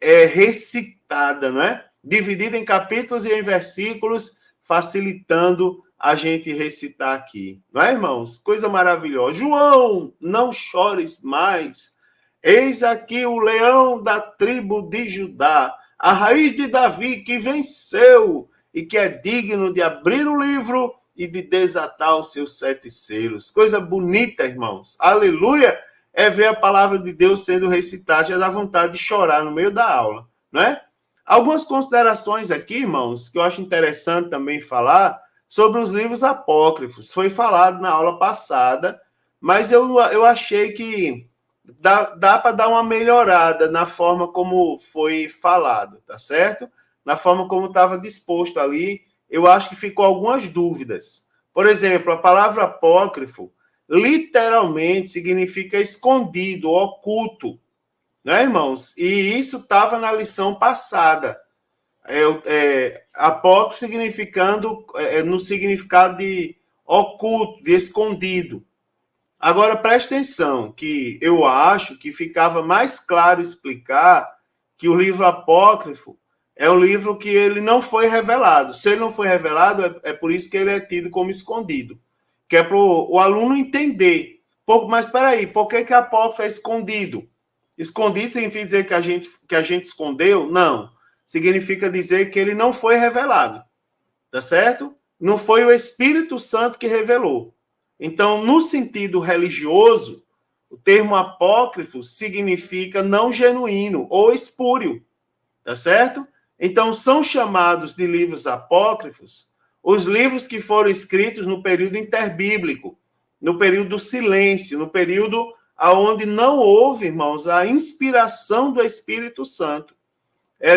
é recitada, não é? Dividida em capítulos e em versículos, facilitando a gente recitar aqui. Não é, irmãos? Coisa maravilhosa. João, não chores mais. Eis aqui o leão da tribo de Judá, a raiz de Davi que venceu e que é digno de abrir o livro e de desatar os seus 7 selos. Coisa bonita, irmãos. Aleluia! É ver a palavra de Deus sendo recitada, já dá vontade de chorar no meio da aula, não é? Algumas considerações aqui, irmãos, que eu acho interessante também falar sobre os livros apócrifos. Foi falado na aula passada, mas eu achei que dá para dar uma melhorada na forma como foi falado, tá certo? Na forma como estava disposto ali, eu acho que ficou algumas dúvidas. Por exemplo, a palavra apócrifo literalmente significa escondido, oculto, né, irmãos? E isso estava na lição passada. Apócrifo significando no significado de oculto, de escondido. Agora, preste atenção, que eu acho que ficava mais claro explicar que o livro apócrifo é um livro que ele não foi revelado. Se ele não foi revelado, é por isso que ele é tido como escondido. Que é para o aluno entender. Mas espera aí, por que apócrifo é escondido? Escondido significa dizer que a gente escondeu? Não. Significa dizer que ele não foi revelado. Tá certo? Não foi o Espírito Santo que revelou. Então, no sentido religioso, o termo apócrifo significa não genuíno ou espúrio. Tá certo? Então, são chamados de livros apócrifos os livros que foram escritos no período interbíblico, no período do silêncio, no período onde não houve, irmãos, a inspiração do Espírito Santo.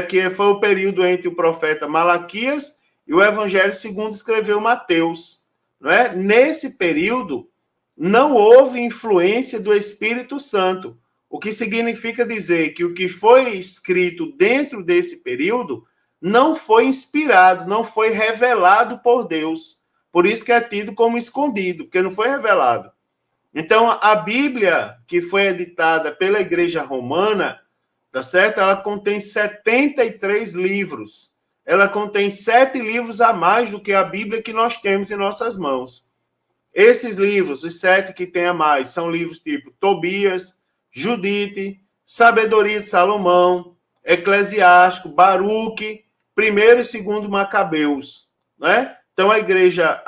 Que foi o período entre o profeta Malaquias e o Evangelho segundo escreveu Mateus. Não é? Nesse período, não houve influência do Espírito Santo, o que significa dizer que o que foi escrito dentro desse período não foi inspirado, não foi revelado por Deus. Por isso que é tido como escondido, porque não foi revelado. Então, a Bíblia, que foi editada pela Igreja Romana, tá certo? Ela contém 73 livros. Ela contém 7 livros a mais do que a Bíblia que nós temos em nossas mãos. Esses livros, os 7 que tem a mais, são livros tipo Tobias, Judite, Sabedoria de Salomão, Eclesiástico, Baruque, 1º e 2º Macabeus, né? Então a igreja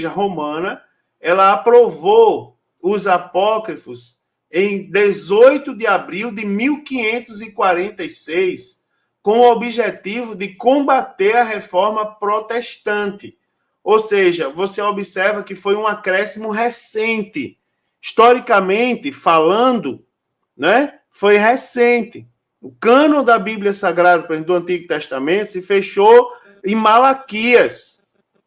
romana, ela aprovou os apócrifos em 18 de abril de 1546, com o objetivo de combater a reforma protestante. Ou seja, você observa que foi um acréscimo recente. Historicamente falando, né, foi recente. O cânon da Bíblia Sagrada, por exemplo, do Antigo Testamento, se fechou em Malaquias.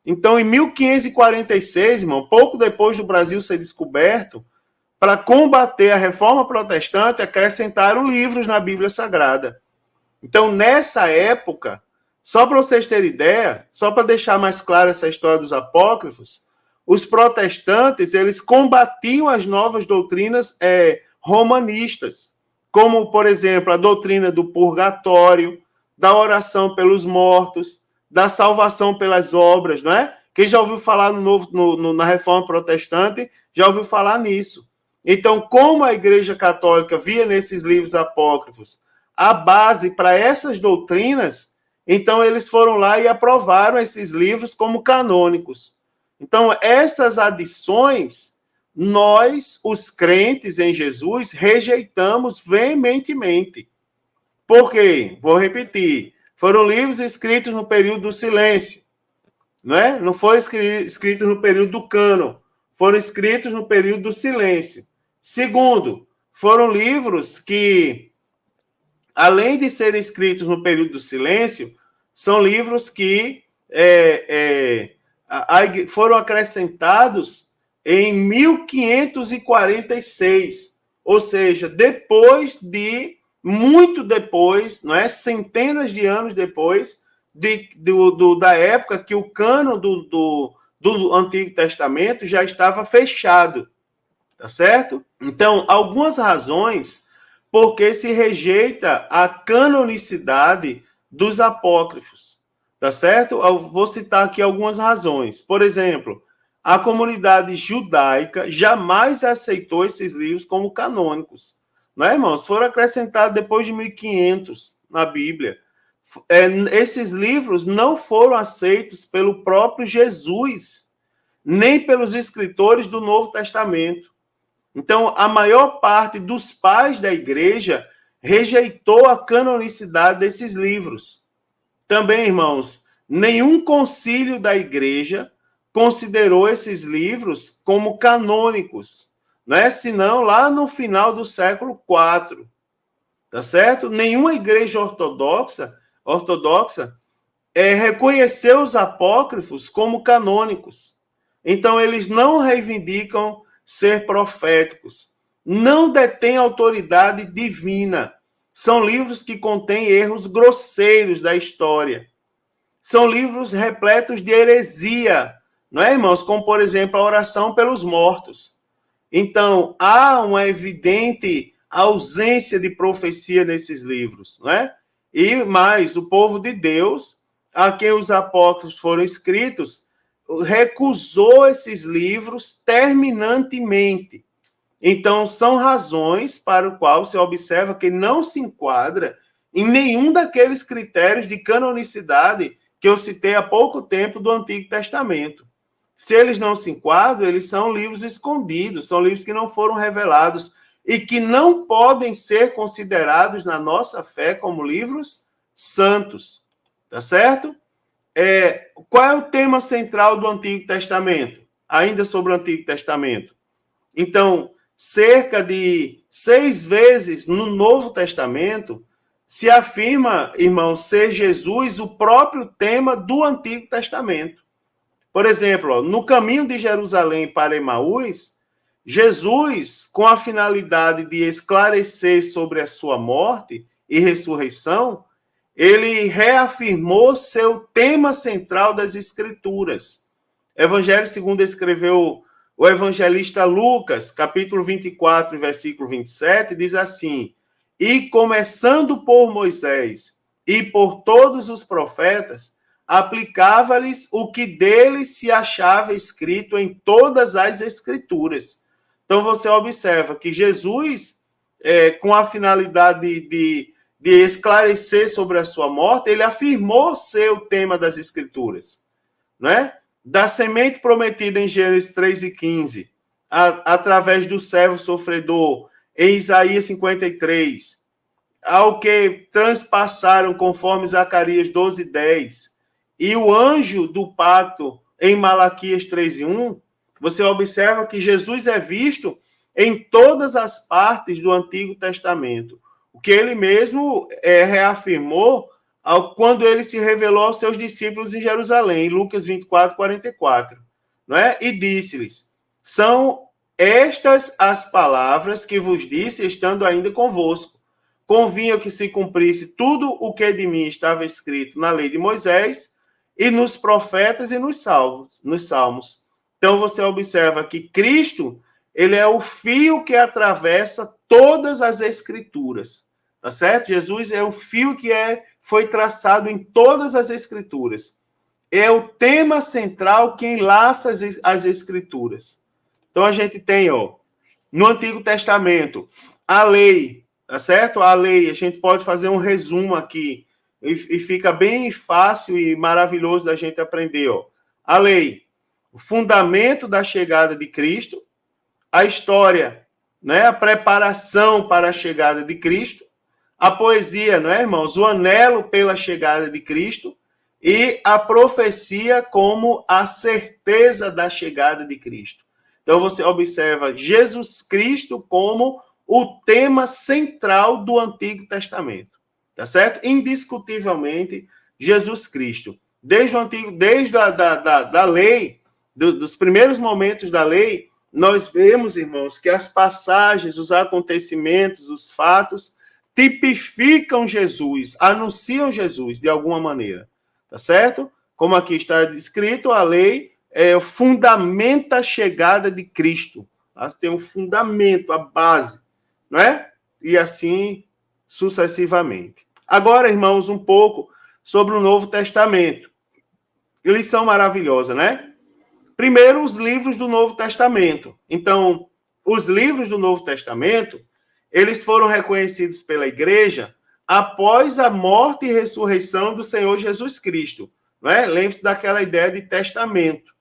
Então, em 1546, irmão, pouco depois do Brasil ser descoberto, para combater a reforma protestante, acrescentaram livros na Bíblia Sagrada. Então, nessa época, só para vocês terem ideia, só para deixar mais clara essa história dos apócrifos, os protestantes, eles combatiam as novas doutrinas romanistas, como, por exemplo, a doutrina do purgatório, da oração pelos mortos, da salvação pelas obras, não é? Quem já ouviu falar na reforma protestante, já ouviu falar nisso. Então, como a Igreja Católica via nesses livros apócrifos a base para essas doutrinas, então eles foram lá e aprovaram esses livros como canônicos. Então, essas adições, nós, os crentes em Jesus, rejeitamos veementemente. Por quê? Vou repetir. Foram livros escritos no período do silêncio, não é? Não foram escritos no período do cânon, foram escritos no período do silêncio. Segundo, foram livros que, além de serem escritos no período do silêncio, são livros que foram acrescentados em 1546, ou seja, depois de, muito depois, não é? Centenas de anos depois da época que o cânon do Antigo Testamento já estava fechado, tá certo? Então, algumas razões porque se rejeita a canonicidade dos apócrifos, tá certo? Eu vou citar aqui algumas razões. Por exemplo, a comunidade judaica jamais aceitou esses livros como canônicos, não é, irmãos? Foram acrescentados depois de 1500 na Bíblia. Esses livros não foram aceitos pelo próprio Jesus, nem pelos escritores do Novo Testamento. Então, a maior parte dos pais da igreja rejeitou a canonicidade desses livros. Também, irmãos, nenhum concílio da igreja considerou esses livros como canônicos, né? Senão lá no final do século IV, tá certo? Nenhuma igreja ortodoxa reconheceu os apócrifos como canônicos. Então, eles não reivindicam ser proféticos, não detêm autoridade divina. São livros que contêm erros grosseiros da história. São livros repletos de heresia, não é, irmãos? Como, por exemplo, a oração pelos mortos. Então, há uma evidente ausência de profecia nesses livros, não é? E mais, o povo de Deus, a quem os apócrifos foram escritos, recusou esses livros terminantemente. Então, são razões para o qual se observa que não se enquadra em nenhum daqueles critérios de canonicidade que eu citei há pouco tempo do Antigo Testamento. Se eles não se enquadram, eles são livros escondidos, são livros que não foram revelados e que não podem ser considerados na nossa fé como livros santos. Tá certo? Qual é o tema central do Antigo Testamento? Ainda sobre o Antigo Testamento. Então, cerca de 6 vezes no Novo Testamento se afirma, irmão, ser Jesus o próprio tema do Antigo Testamento. Por exemplo, no caminho de Jerusalém para Emaús, Jesus, com a finalidade de esclarecer sobre a sua morte e ressurreição, ele reafirmou seu tema central das Escrituras. Evangelho segundo escreveu o evangelista Lucas, capítulo 24, versículo 27, diz assim: e começando por Moisés e por todos os profetas, aplicava-lhes o que deles se achava escrito em todas as Escrituras. Então você observa que Jesus, com a finalidade de esclarecer sobre a sua morte, ele afirmou ser o tema das Escrituras, não é? Da semente prometida em Gênesis 3:15, através do servo sofredor, em Isaías 53, ao que transpassaram conforme Zacarias 12:10, e o anjo do pacto em Malaquias 3:1, você observa que Jesus é visto em todas as partes do Antigo Testamento, o que ele mesmo reafirmou quando ele se revelou aos seus discípulos em Jerusalém, em Lucas 24:44, não é? E disse-lhes: são estas as palavras que vos disse, estando ainda convosco. Convinha que se cumprisse tudo o que de mim estava escrito na lei de Moisés e nos profetas e nos salmos. Então você observa que Cristo, ele é o fio que atravessa todas as Escrituras, tá certo? Jesus é o fio que foi traçado em todas as Escrituras. É o tema central que enlaça as Escrituras. Então a gente tem, no Antigo Testamento, a lei, tá certo? A lei, a gente pode fazer um resumo aqui e fica bem fácil e maravilhoso da gente aprender, A lei, o fundamento da chegada de Cristo, a história, né? A preparação para a chegada de Cristo, a poesia, não é, irmãos? O anelo pela chegada de Cristo e a profecia como a certeza da chegada de Cristo. Então você observa Jesus Cristo como o tema central do Antigo Testamento, tá certo? Indiscutivelmente, Jesus Cristo. Desde o Antigo, desde a lei, dos primeiros momentos da lei, nós vemos, irmãos, que as passagens, os acontecimentos, os fatos tipificam Jesus, anunciam Jesus de alguma maneira, tá certo? Como aqui está escrito, a lei fundamenta a chegada de Cristo. Ela tem um fundamento, a base, não é? E assim sucessivamente. Agora, irmãos, um pouco sobre o Novo Testamento. Lição maravilhosa, né? Primeiro, os livros do Novo Testamento. Então, os livros do Novo Testamento, eles foram reconhecidos pela igreja após a morte e ressurreição do Senhor Jesus Cristo. Não é? Lembre-se daquela ideia de testamento.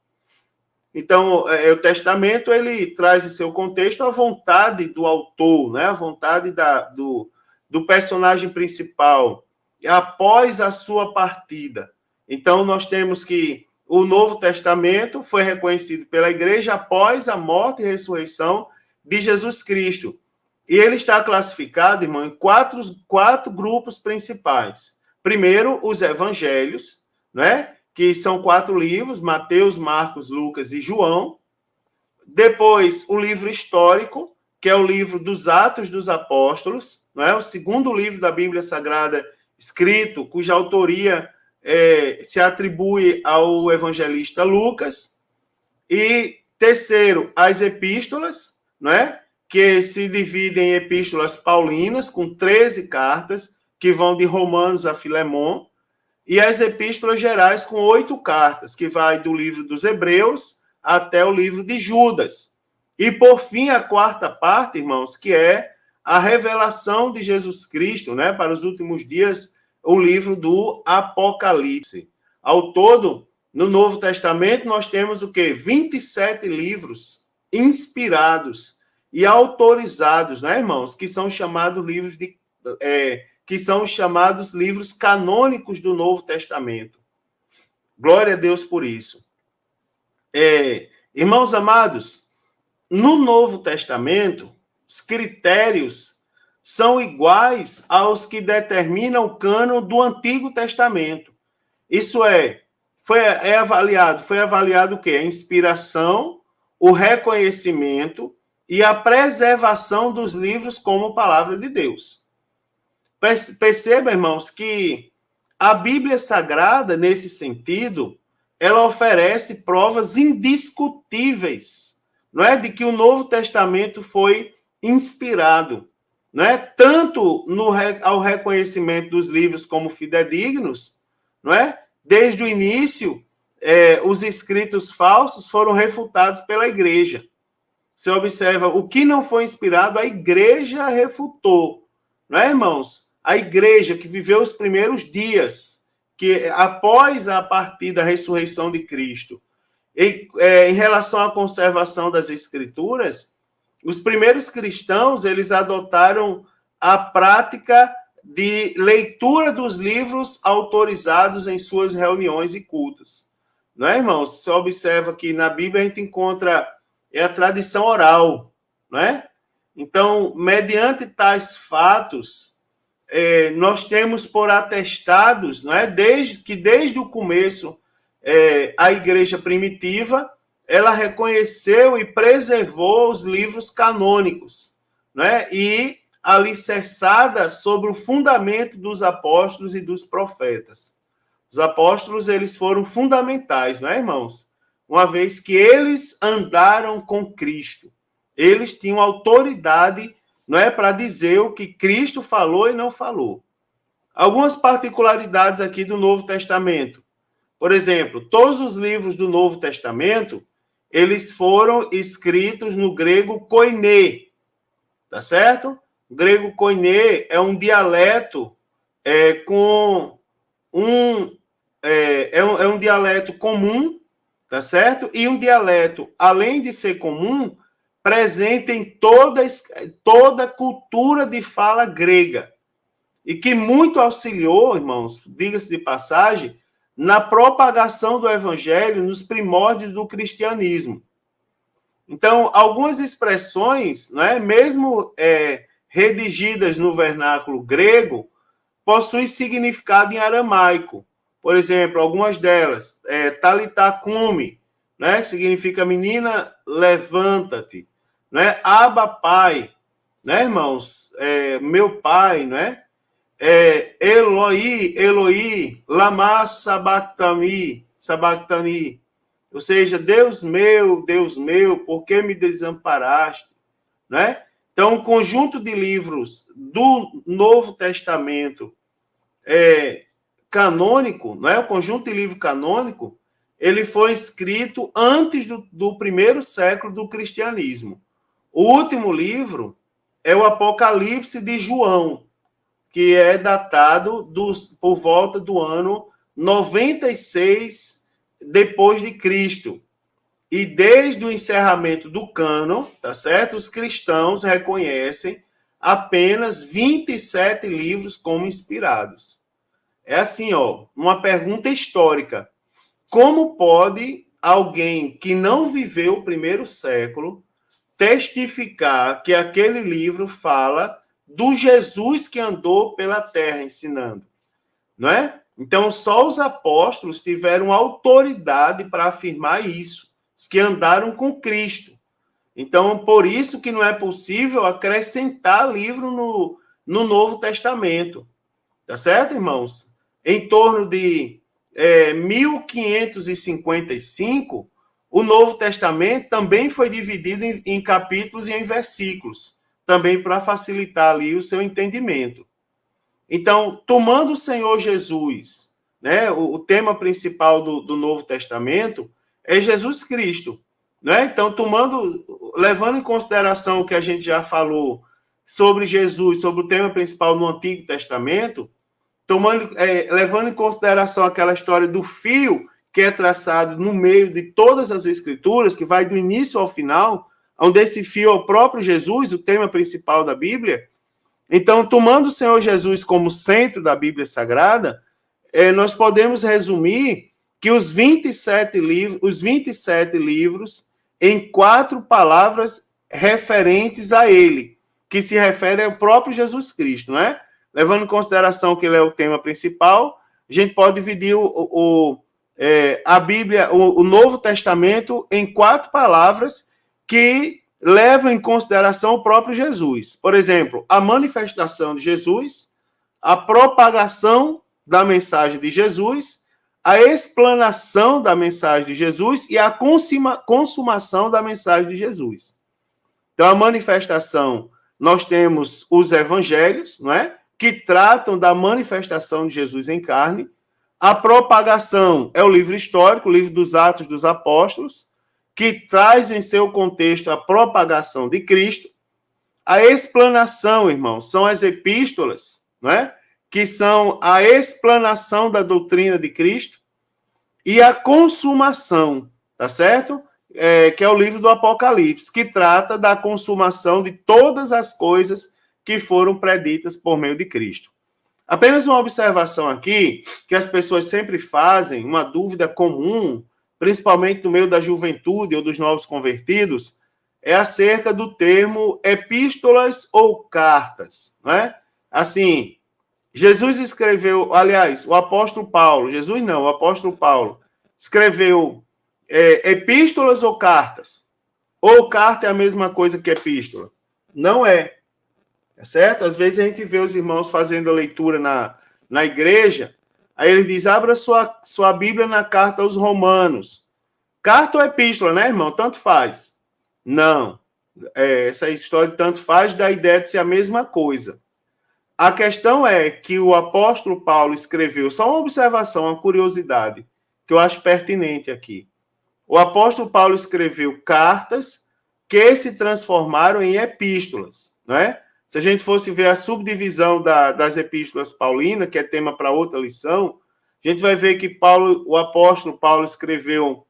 Então, o testamento, ele traz em seu contexto a vontade do autor, né? A vontade do personagem principal, após a sua partida. Então, nós temos que o Novo Testamento foi reconhecido pela igreja após a morte e ressurreição de Jesus Cristo. E ele está classificado, irmão, em quatro grupos principais. Primeiro, os evangelhos, né? Que são 4 livros, Mateus, Marcos, Lucas e João. Depois, o livro histórico, que é o livro dos Atos dos Apóstolos, não é? O segundo livro da Bíblia Sagrada escrito, cuja autoria se atribui ao evangelista Lucas. E terceiro, as epístolas, não é? Que se dividem em epístolas paulinas, com 13 cartas, que vão de Romanos a Filemon, e as epístolas gerais com 8 cartas, que vai do livro dos Hebreus até o livro de Judas. E, por fim, a quarta parte, irmãos, que é a revelação de Jesus Cristo, né, para os últimos dias, o livro do Apocalipse. Ao todo, no Novo Testamento, nós temos o quê? 27 livros inspirados e autorizados, né, irmãos, que são chamados livros que são os chamados livros canônicos do Novo Testamento. Glória a Deus por isso. Irmãos amados, no Novo Testamento, os critérios são iguais aos que determinam o cânon do Antigo Testamento. Isso foi avaliado o quê? A inspiração, o reconhecimento e a preservação dos livros como palavra de Deus. Perceba, irmãos, que a Bíblia Sagrada, nesse sentido, ela oferece provas indiscutíveis, não é, de que o Novo Testamento foi inspirado, não é, tanto ao reconhecimento dos livros como fidedignos, não é? Desde o início, os escritos falsos foram refutados pela igreja. Você observa, o que não foi inspirado, a igreja refutou, não é, irmãos? A igreja que viveu os primeiros dias, que após a partida, a ressurreição de Cristo, em relação à conservação das escrituras, os primeiros cristãos, eles adotaram a prática de leitura dos livros autorizados em suas reuniões e cultos. Não é, irmãos? Você observa que na Bíblia a gente encontra a tradição oral, não é? Então, mediante tais fatos, nós temos por atestados, não é? Desde o começo, a igreja primitiva, ela reconheceu e preservou os livros canônicos, não é? E alicerçada sobre o fundamento dos apóstolos e dos profetas. Os apóstolos, eles foram fundamentais, não é, irmãos? Uma vez que eles andaram com Cristo. Eles tinham autoridade, não é, para dizer o que Cristo falou e não falou. Algumas particularidades aqui do Novo Testamento. Por exemplo, todos os livros do Novo Testamento, eles foram escritos no grego koiné, tá certo? O grego koiné é um dialeto com um dialeto comum, tá certo? E um dialeto, além de ser comum, presente em toda a cultura de fala grega. E que muito auxiliou, irmãos, diga-se de passagem, na propagação do evangelho nos primórdios do cristianismo. Então, algumas expressões, né, mesmo redigidas no vernáculo grego, possuem significado em aramaico. Por exemplo, algumas delas, talitá cumi, né? Que significa menina, levanta-te, né? Abba, pai, né, irmãos? Meu pai, né? Eloi, Eloi, lama sabachthani, ou seja, Deus meu, por que me desamparaste? Né? Então, o conjunto de livros do Novo Testamento canônico, não é? O conjunto de livro canônico, ele foi escrito antes do primeiro século do cristianismo. O último livro é o Apocalipse de João, que é datado por volta do ano 96 depois de Cristo. E desde o encerramento do cânon, tá certo? Os cristãos reconhecem apenas 27 livros como inspirados. É assim, ó, uma pergunta histórica. Como pode alguém que não viveu o primeiro século testificar que aquele livro fala do Jesus que andou pela terra ensinando? Não é? Então, só os apóstolos tiveram autoridade para afirmar isso, os que andaram com Cristo. Então, por isso que não é possível acrescentar livro no Novo Testamento. Tá certo, irmãos? Em torno de 1555, o Novo Testamento também foi dividido em capítulos e em versículos, também para facilitar ali o seu entendimento. Então, tomando o Senhor Jesus, né, o tema principal do Novo Testamento é Jesus Cristo. Né? Então, levando em consideração o que a gente já falou sobre Jesus, sobre o tema principal no Antigo Testamento, levando em consideração aquela história do fio que é traçado no meio de todas as Escrituras, que vai do início ao final, onde esse fio é o próprio Jesus, o tema principal da Bíblia. Então, tomando o Senhor Jesus como centro da Bíblia Sagrada, nós podemos resumir que os 27 livros em 4 palavras referentes a ele, que se refere ao próprio Jesus Cristo, né? Levando em consideração que ele é o tema principal, a gente pode dividir a Bíblia, o Novo Testamento, em 4 palavras que levam em consideração o próprio Jesus. Por exemplo, a manifestação de Jesus, a propagação da mensagem de Jesus, a explanação da mensagem de Jesus e a consumação da mensagem de Jesus. Então, a manifestação, nós temos os evangelhos, não é? Que tratam da manifestação de Jesus em carne. A propagação é o livro histórico, o livro dos Atos dos Apóstolos, que traz em seu contexto a propagação de Cristo. A explanação, irmãos, são as epístolas, não é? Que são a explanação da doutrina de Cristo. E a consumação, tá certo? Que é o livro do Apocalipse, que trata da consumação de todas as coisas que foram preditas por meio de Cristo. Apenas uma observação aqui, que as pessoas sempre fazem, uma dúvida comum, principalmente no meio da juventude ou dos novos convertidos, é acerca do termo epístolas ou cartas, não é? Assim, Jesus escreveu, aliás, o apóstolo Paulo, Jesus não, o apóstolo Paulo, escreveu epístolas ou cartas? Ou carta é a mesma coisa que epístola? Não é. É certo? Às vezes a gente vê os irmãos fazendo a leitura na igreja, aí ele diz, abra sua Bíblia na carta aos Romanos. Carta ou epístola, né, irmão? Tanto faz. Não. Essa história de tanto faz dá a ideia de ser a mesma coisa. A questão é que o apóstolo Paulo escreveu, só uma observação, uma curiosidade, que eu acho pertinente aqui. O apóstolo Paulo escreveu cartas que se transformaram em epístolas, não é? Se a gente fosse ver a subdivisão das epístolas paulinas, que é tema para outra lição, a gente vai ver que o apóstolo Paulo escreveu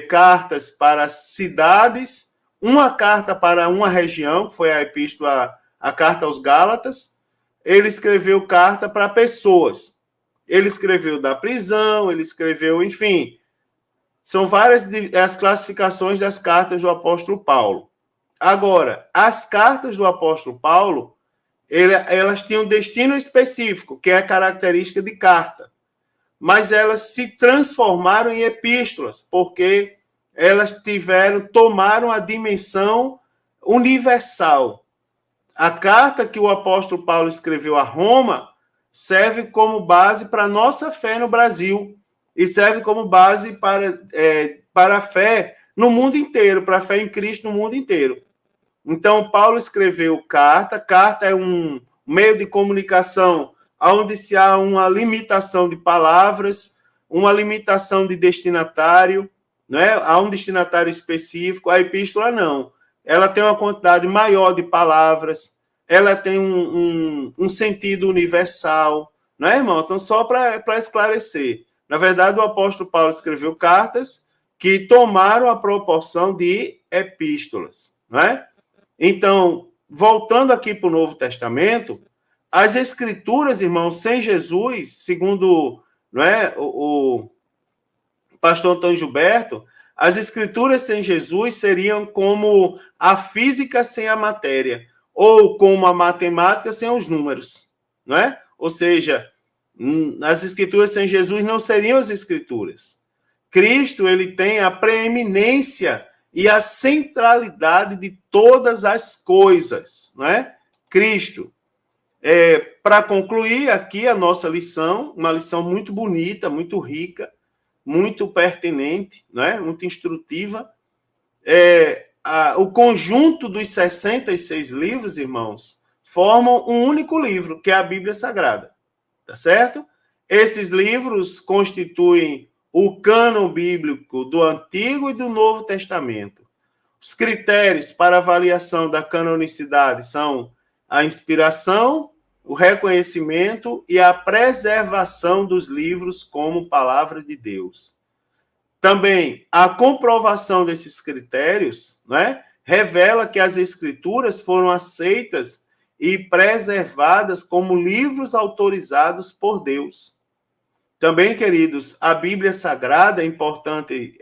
cartas para cidades, uma carta para uma região, que foi a carta aos Gálatas. Ele escreveu carta para pessoas. Ele escreveu da prisão, ele escreveu, enfim, são várias as classificações das cartas do apóstolo Paulo. Agora, as cartas do apóstolo Paulo, elas tinham um destino específico, que é a característica de carta. Mas elas se transformaram em epístolas, porque elas tomaram a dimensão universal. A carta que o apóstolo Paulo escreveu a Roma serve como base para a nossa fé no Brasil e serve como base para a fé no mundo inteiro, para a fé em Cristo no mundo inteiro. Então, Paulo escreveu carta. Carta é um meio de comunicação onde se há uma limitação de palavras, uma limitação de destinatário, né? Há um destinatário específico. A epístola não. Ela tem uma quantidade maior de palavras, ela tem um sentido universal, não é, irmão? Então, só para esclarecer. Na verdade, o apóstolo Paulo escreveu cartas que tomaram a proporção de epístolas, não é? Então, voltando aqui para o Novo Testamento, as Escrituras, irmãos, sem Jesus, segundo, não é, o pastor Antônio Gilberto, as Escrituras sem Jesus seriam como a física sem a matéria, ou como a matemática sem os números, não é? Ou seja, as Escrituras sem Jesus não seriam as Escrituras. Cristo, ele tem a preeminência e a centralidade de todas as coisas, não é? Cristo. Para concluir aqui a nossa lição, uma lição muito bonita, muito rica, muito pertinente, né? Muito instrutiva. O conjunto dos 66 livros, irmãos, formam um único livro, que é a Bíblia Sagrada, tá certo? Esses livros constituem o cânon bíblico do Antigo e do Novo Testamento. Os critérios para avaliação da canonicidade são a inspiração, o reconhecimento e a preservação dos livros como palavra de Deus. Também a comprovação desses critérios, né, revela que as Escrituras foram aceitas e preservadas como livros autorizados por Deus. Também, queridos, a Bíblia Sagrada é importante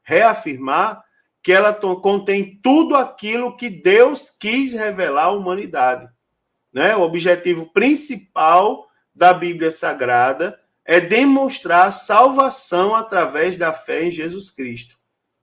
reafirmar que ela contém tudo aquilo que Deus quis revelar à humanidade, né? O objetivo principal da Bíblia Sagrada é demonstrar a salvação através da fé em Jesus Cristo.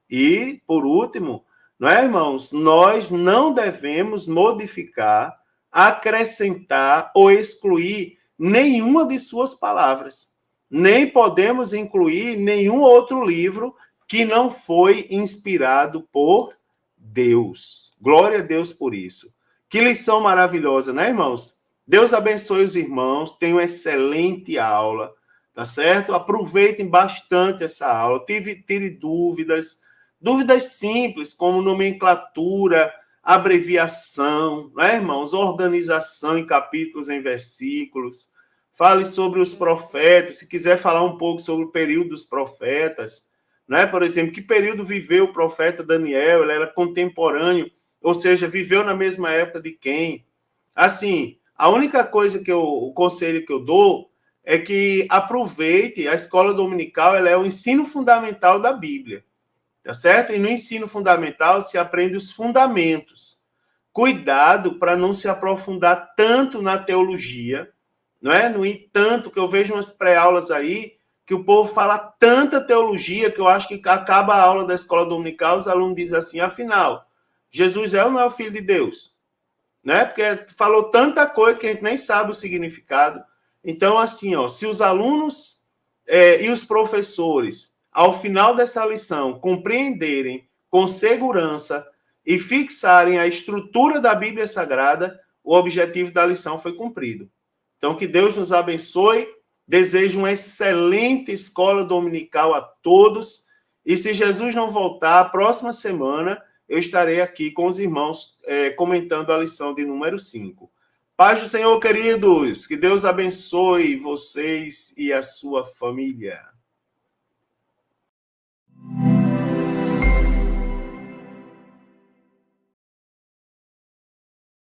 E, por último, não é, irmãos? Nós não devemos modificar, acrescentar ou excluir nenhuma de suas palavras. Nem podemos incluir nenhum outro livro que não foi inspirado por Deus. Glória a Deus por isso. Que lição maravilhosa, né, irmãos? Deus abençoe os irmãos, tenham uma excelente aula, tá certo? Aproveitem bastante essa aula, tire dúvidas simples, como nomenclatura, abreviação, né, irmãos? Organização em capítulos, em versículos. Fale sobre os profetas, se quiser falar um pouco sobre o período dos profetas, né? Por exemplo, que período viveu o profeta Daniel? Ele era contemporâneo, ou seja, viveu na mesma época de quem? Assim, a única coisa o conselho que eu dou é que aproveite a escola dominical, ela é o ensino fundamental da Bíblia, tá certo? E no ensino fundamental se aprende os fundamentos. Cuidado para não se aprofundar tanto na teologia, não é? No entanto, que eu vejo umas pré-aulas aí que o povo fala tanta teologia que eu acho que acaba a aula da escola dominical, os alunos dizem assim, afinal, Jesus é ou não é o Filho de Deus? Né? Porque falou tanta coisa que a gente nem sabe o significado. Então, assim, se os alunos e os professores, ao final dessa lição, compreenderem com segurança e fixarem a estrutura da Bíblia Sagrada, o objetivo da lição foi cumprido. Então, que Deus nos abençoe. Desejo uma excelente escola dominical a todos. E se Jesus não voltar, a próxima semana eu estarei aqui com os irmãos comentando a lição de número 5. Paz do Senhor, queridos. Que Deus abençoe vocês e a sua família.